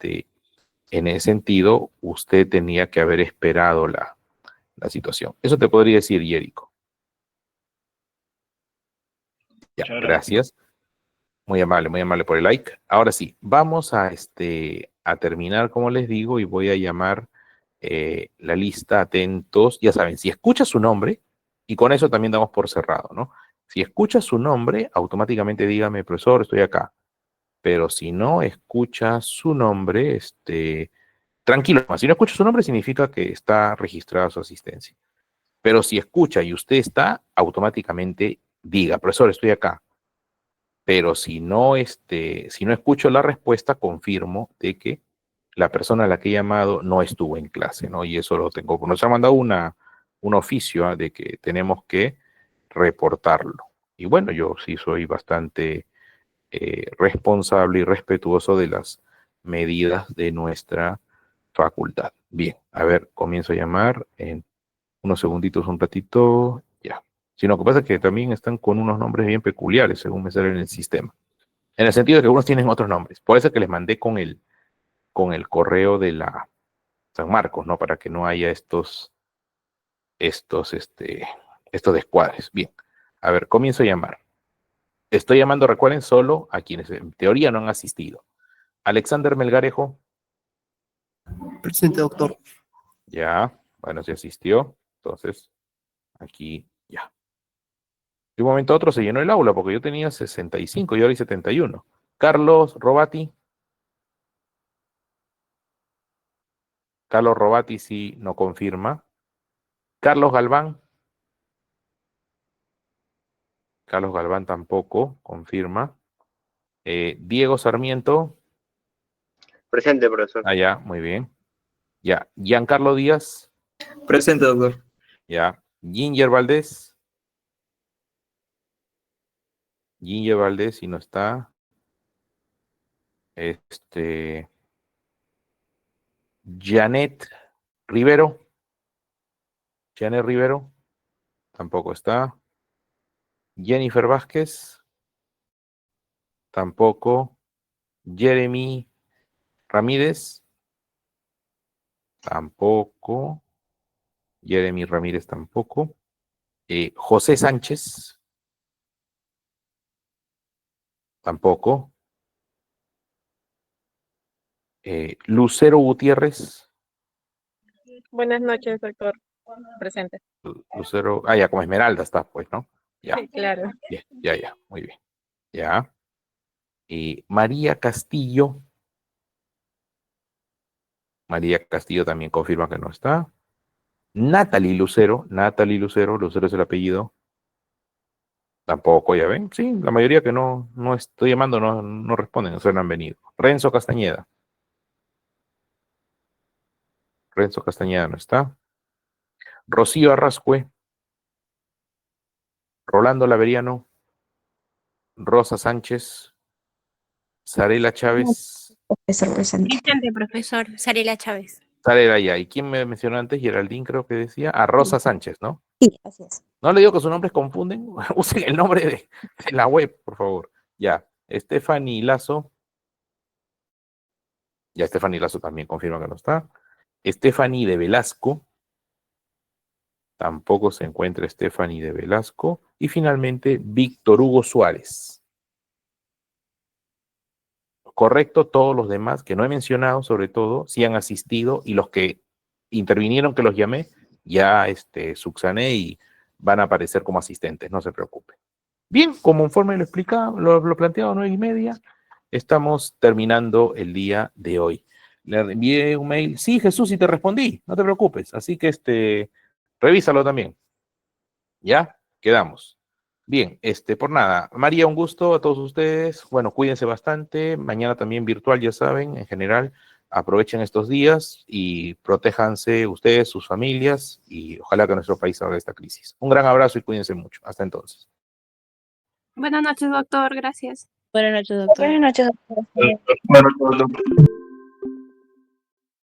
en ese sentido, usted tenía que haber esperado la situación. Eso te podría decir, Jerico. Ya, gracias. Muy amable por el like. Ahora sí, vamos a terminar, como les digo, y voy a llamar la lista, atentos. Ya saben, si escucha su nombre, y con eso también damos por cerrado, ¿no? Si escucha su nombre, automáticamente dígame, profesor, estoy acá. Pero si no escucha su nombre, tranquilo, si no escucha su nombre significa que está registrada su asistencia. Pero si escucha y usted está, automáticamente diga, profesor, estoy acá. Pero si no escucho la respuesta, confirmo de que la persona a la que he llamado no estuvo en clase, ¿no? Y eso lo tengo. Nos ha mandado un oficio de que tenemos que reportarlo. Y bueno, yo sí soy bastante responsable y respetuoso de las medidas de nuestra facultad. Bien, a ver, comienzo a llamar en unos segunditos, un ratito, ya. Sino que pasa es que también están con unos nombres bien peculiares, según me sale en el sistema. En el sentido de que algunos tienen otros nombres. Por eso que les mandé con el correo de la San Marcos, ¿no? Para que no haya estos descuadres. Bien, a ver, comienzo a llamar. Estoy llamando, recuerden, solo a quienes en teoría no han asistido. Alexander Melgarejo. Presente, doctor. Ya, bueno, se asistió. Entonces, aquí ya. De un momento a otro se llenó el aula porque yo tenía 65 y ahora hay 71. Carlos Robati. Carlos Robati sí no confirma. Carlos Galván. Carlos Galván tampoco confirma. Diego Sarmiento. Presente, profesor. Ah, ya, muy bien. Ya. Giancarlo Díaz. Presente, doctor. Ya. Ginger Valdés. Ginger Valdés, si no está. Janet Rivero. Janet Rivero. Tampoco está. Jennifer Vázquez. Tampoco. Jeremy Ramírez. Tampoco. Jeremy Ramírez tampoco. José Sánchez. Tampoco. Lucero Gutiérrez. Buenas noches, doctor. Presente. Lucero, ya como Esmeralda está, pues, ¿no? Ya. Sí, claro. Bien, ya, muy bien. Ya. María Castillo. María Castillo también confirma que no está. Natalie Lucero, Lucero es el apellido. Tampoco, ya ven. Sí, la mayoría que no estoy llamando no responden, o sea, no han venido. Renzo Castañeda. Renzo Castañeda no está. Rocío Arrascue. Rolando Laveriano. Rosa Sánchez. Sarela Chávez. Profesor presente. Presente, profesor. Sarela Chávez. Sarela ya. ¿Y quién me mencionó antes? Geraldine creo que decía. A Rosa Sánchez, ¿no? Sí, así es. No le digo que sus nombres confunden. Usen el nombre de la web, por favor. Ya. Stephanie Lazo. Ya Stephanie Lazo también confirma que no está. Stephanie de Velasco. Tampoco se encuentra Stephanie de Velasco. Y finalmente, Víctor Hugo Suárez. Correcto, todos los demás que no he mencionado, sobre todo, sí han asistido y los que intervinieron, que los llamé, ya subsané y van a aparecer como asistentes, no se preocupe. Bien, como informe lo explicaba, lo planteado 9:30, estamos terminando el día de hoy. Le envié un mail. Sí, Jesús, y te respondí, no te preocupes. Así que revísalo también. ¿Ya? Quedamos. Bien, por nada. María, un gusto a todos ustedes. Bueno, cuídense bastante. Mañana también virtual, ya saben, en general. Aprovechen estos días y protéjanse ustedes, sus familias, y ojalá que nuestro país salga de esta crisis. Un gran abrazo y cuídense mucho. Hasta entonces. Buenas noches, doctor. Gracias. Buenas noches, doctor. Buenas noches, doctor.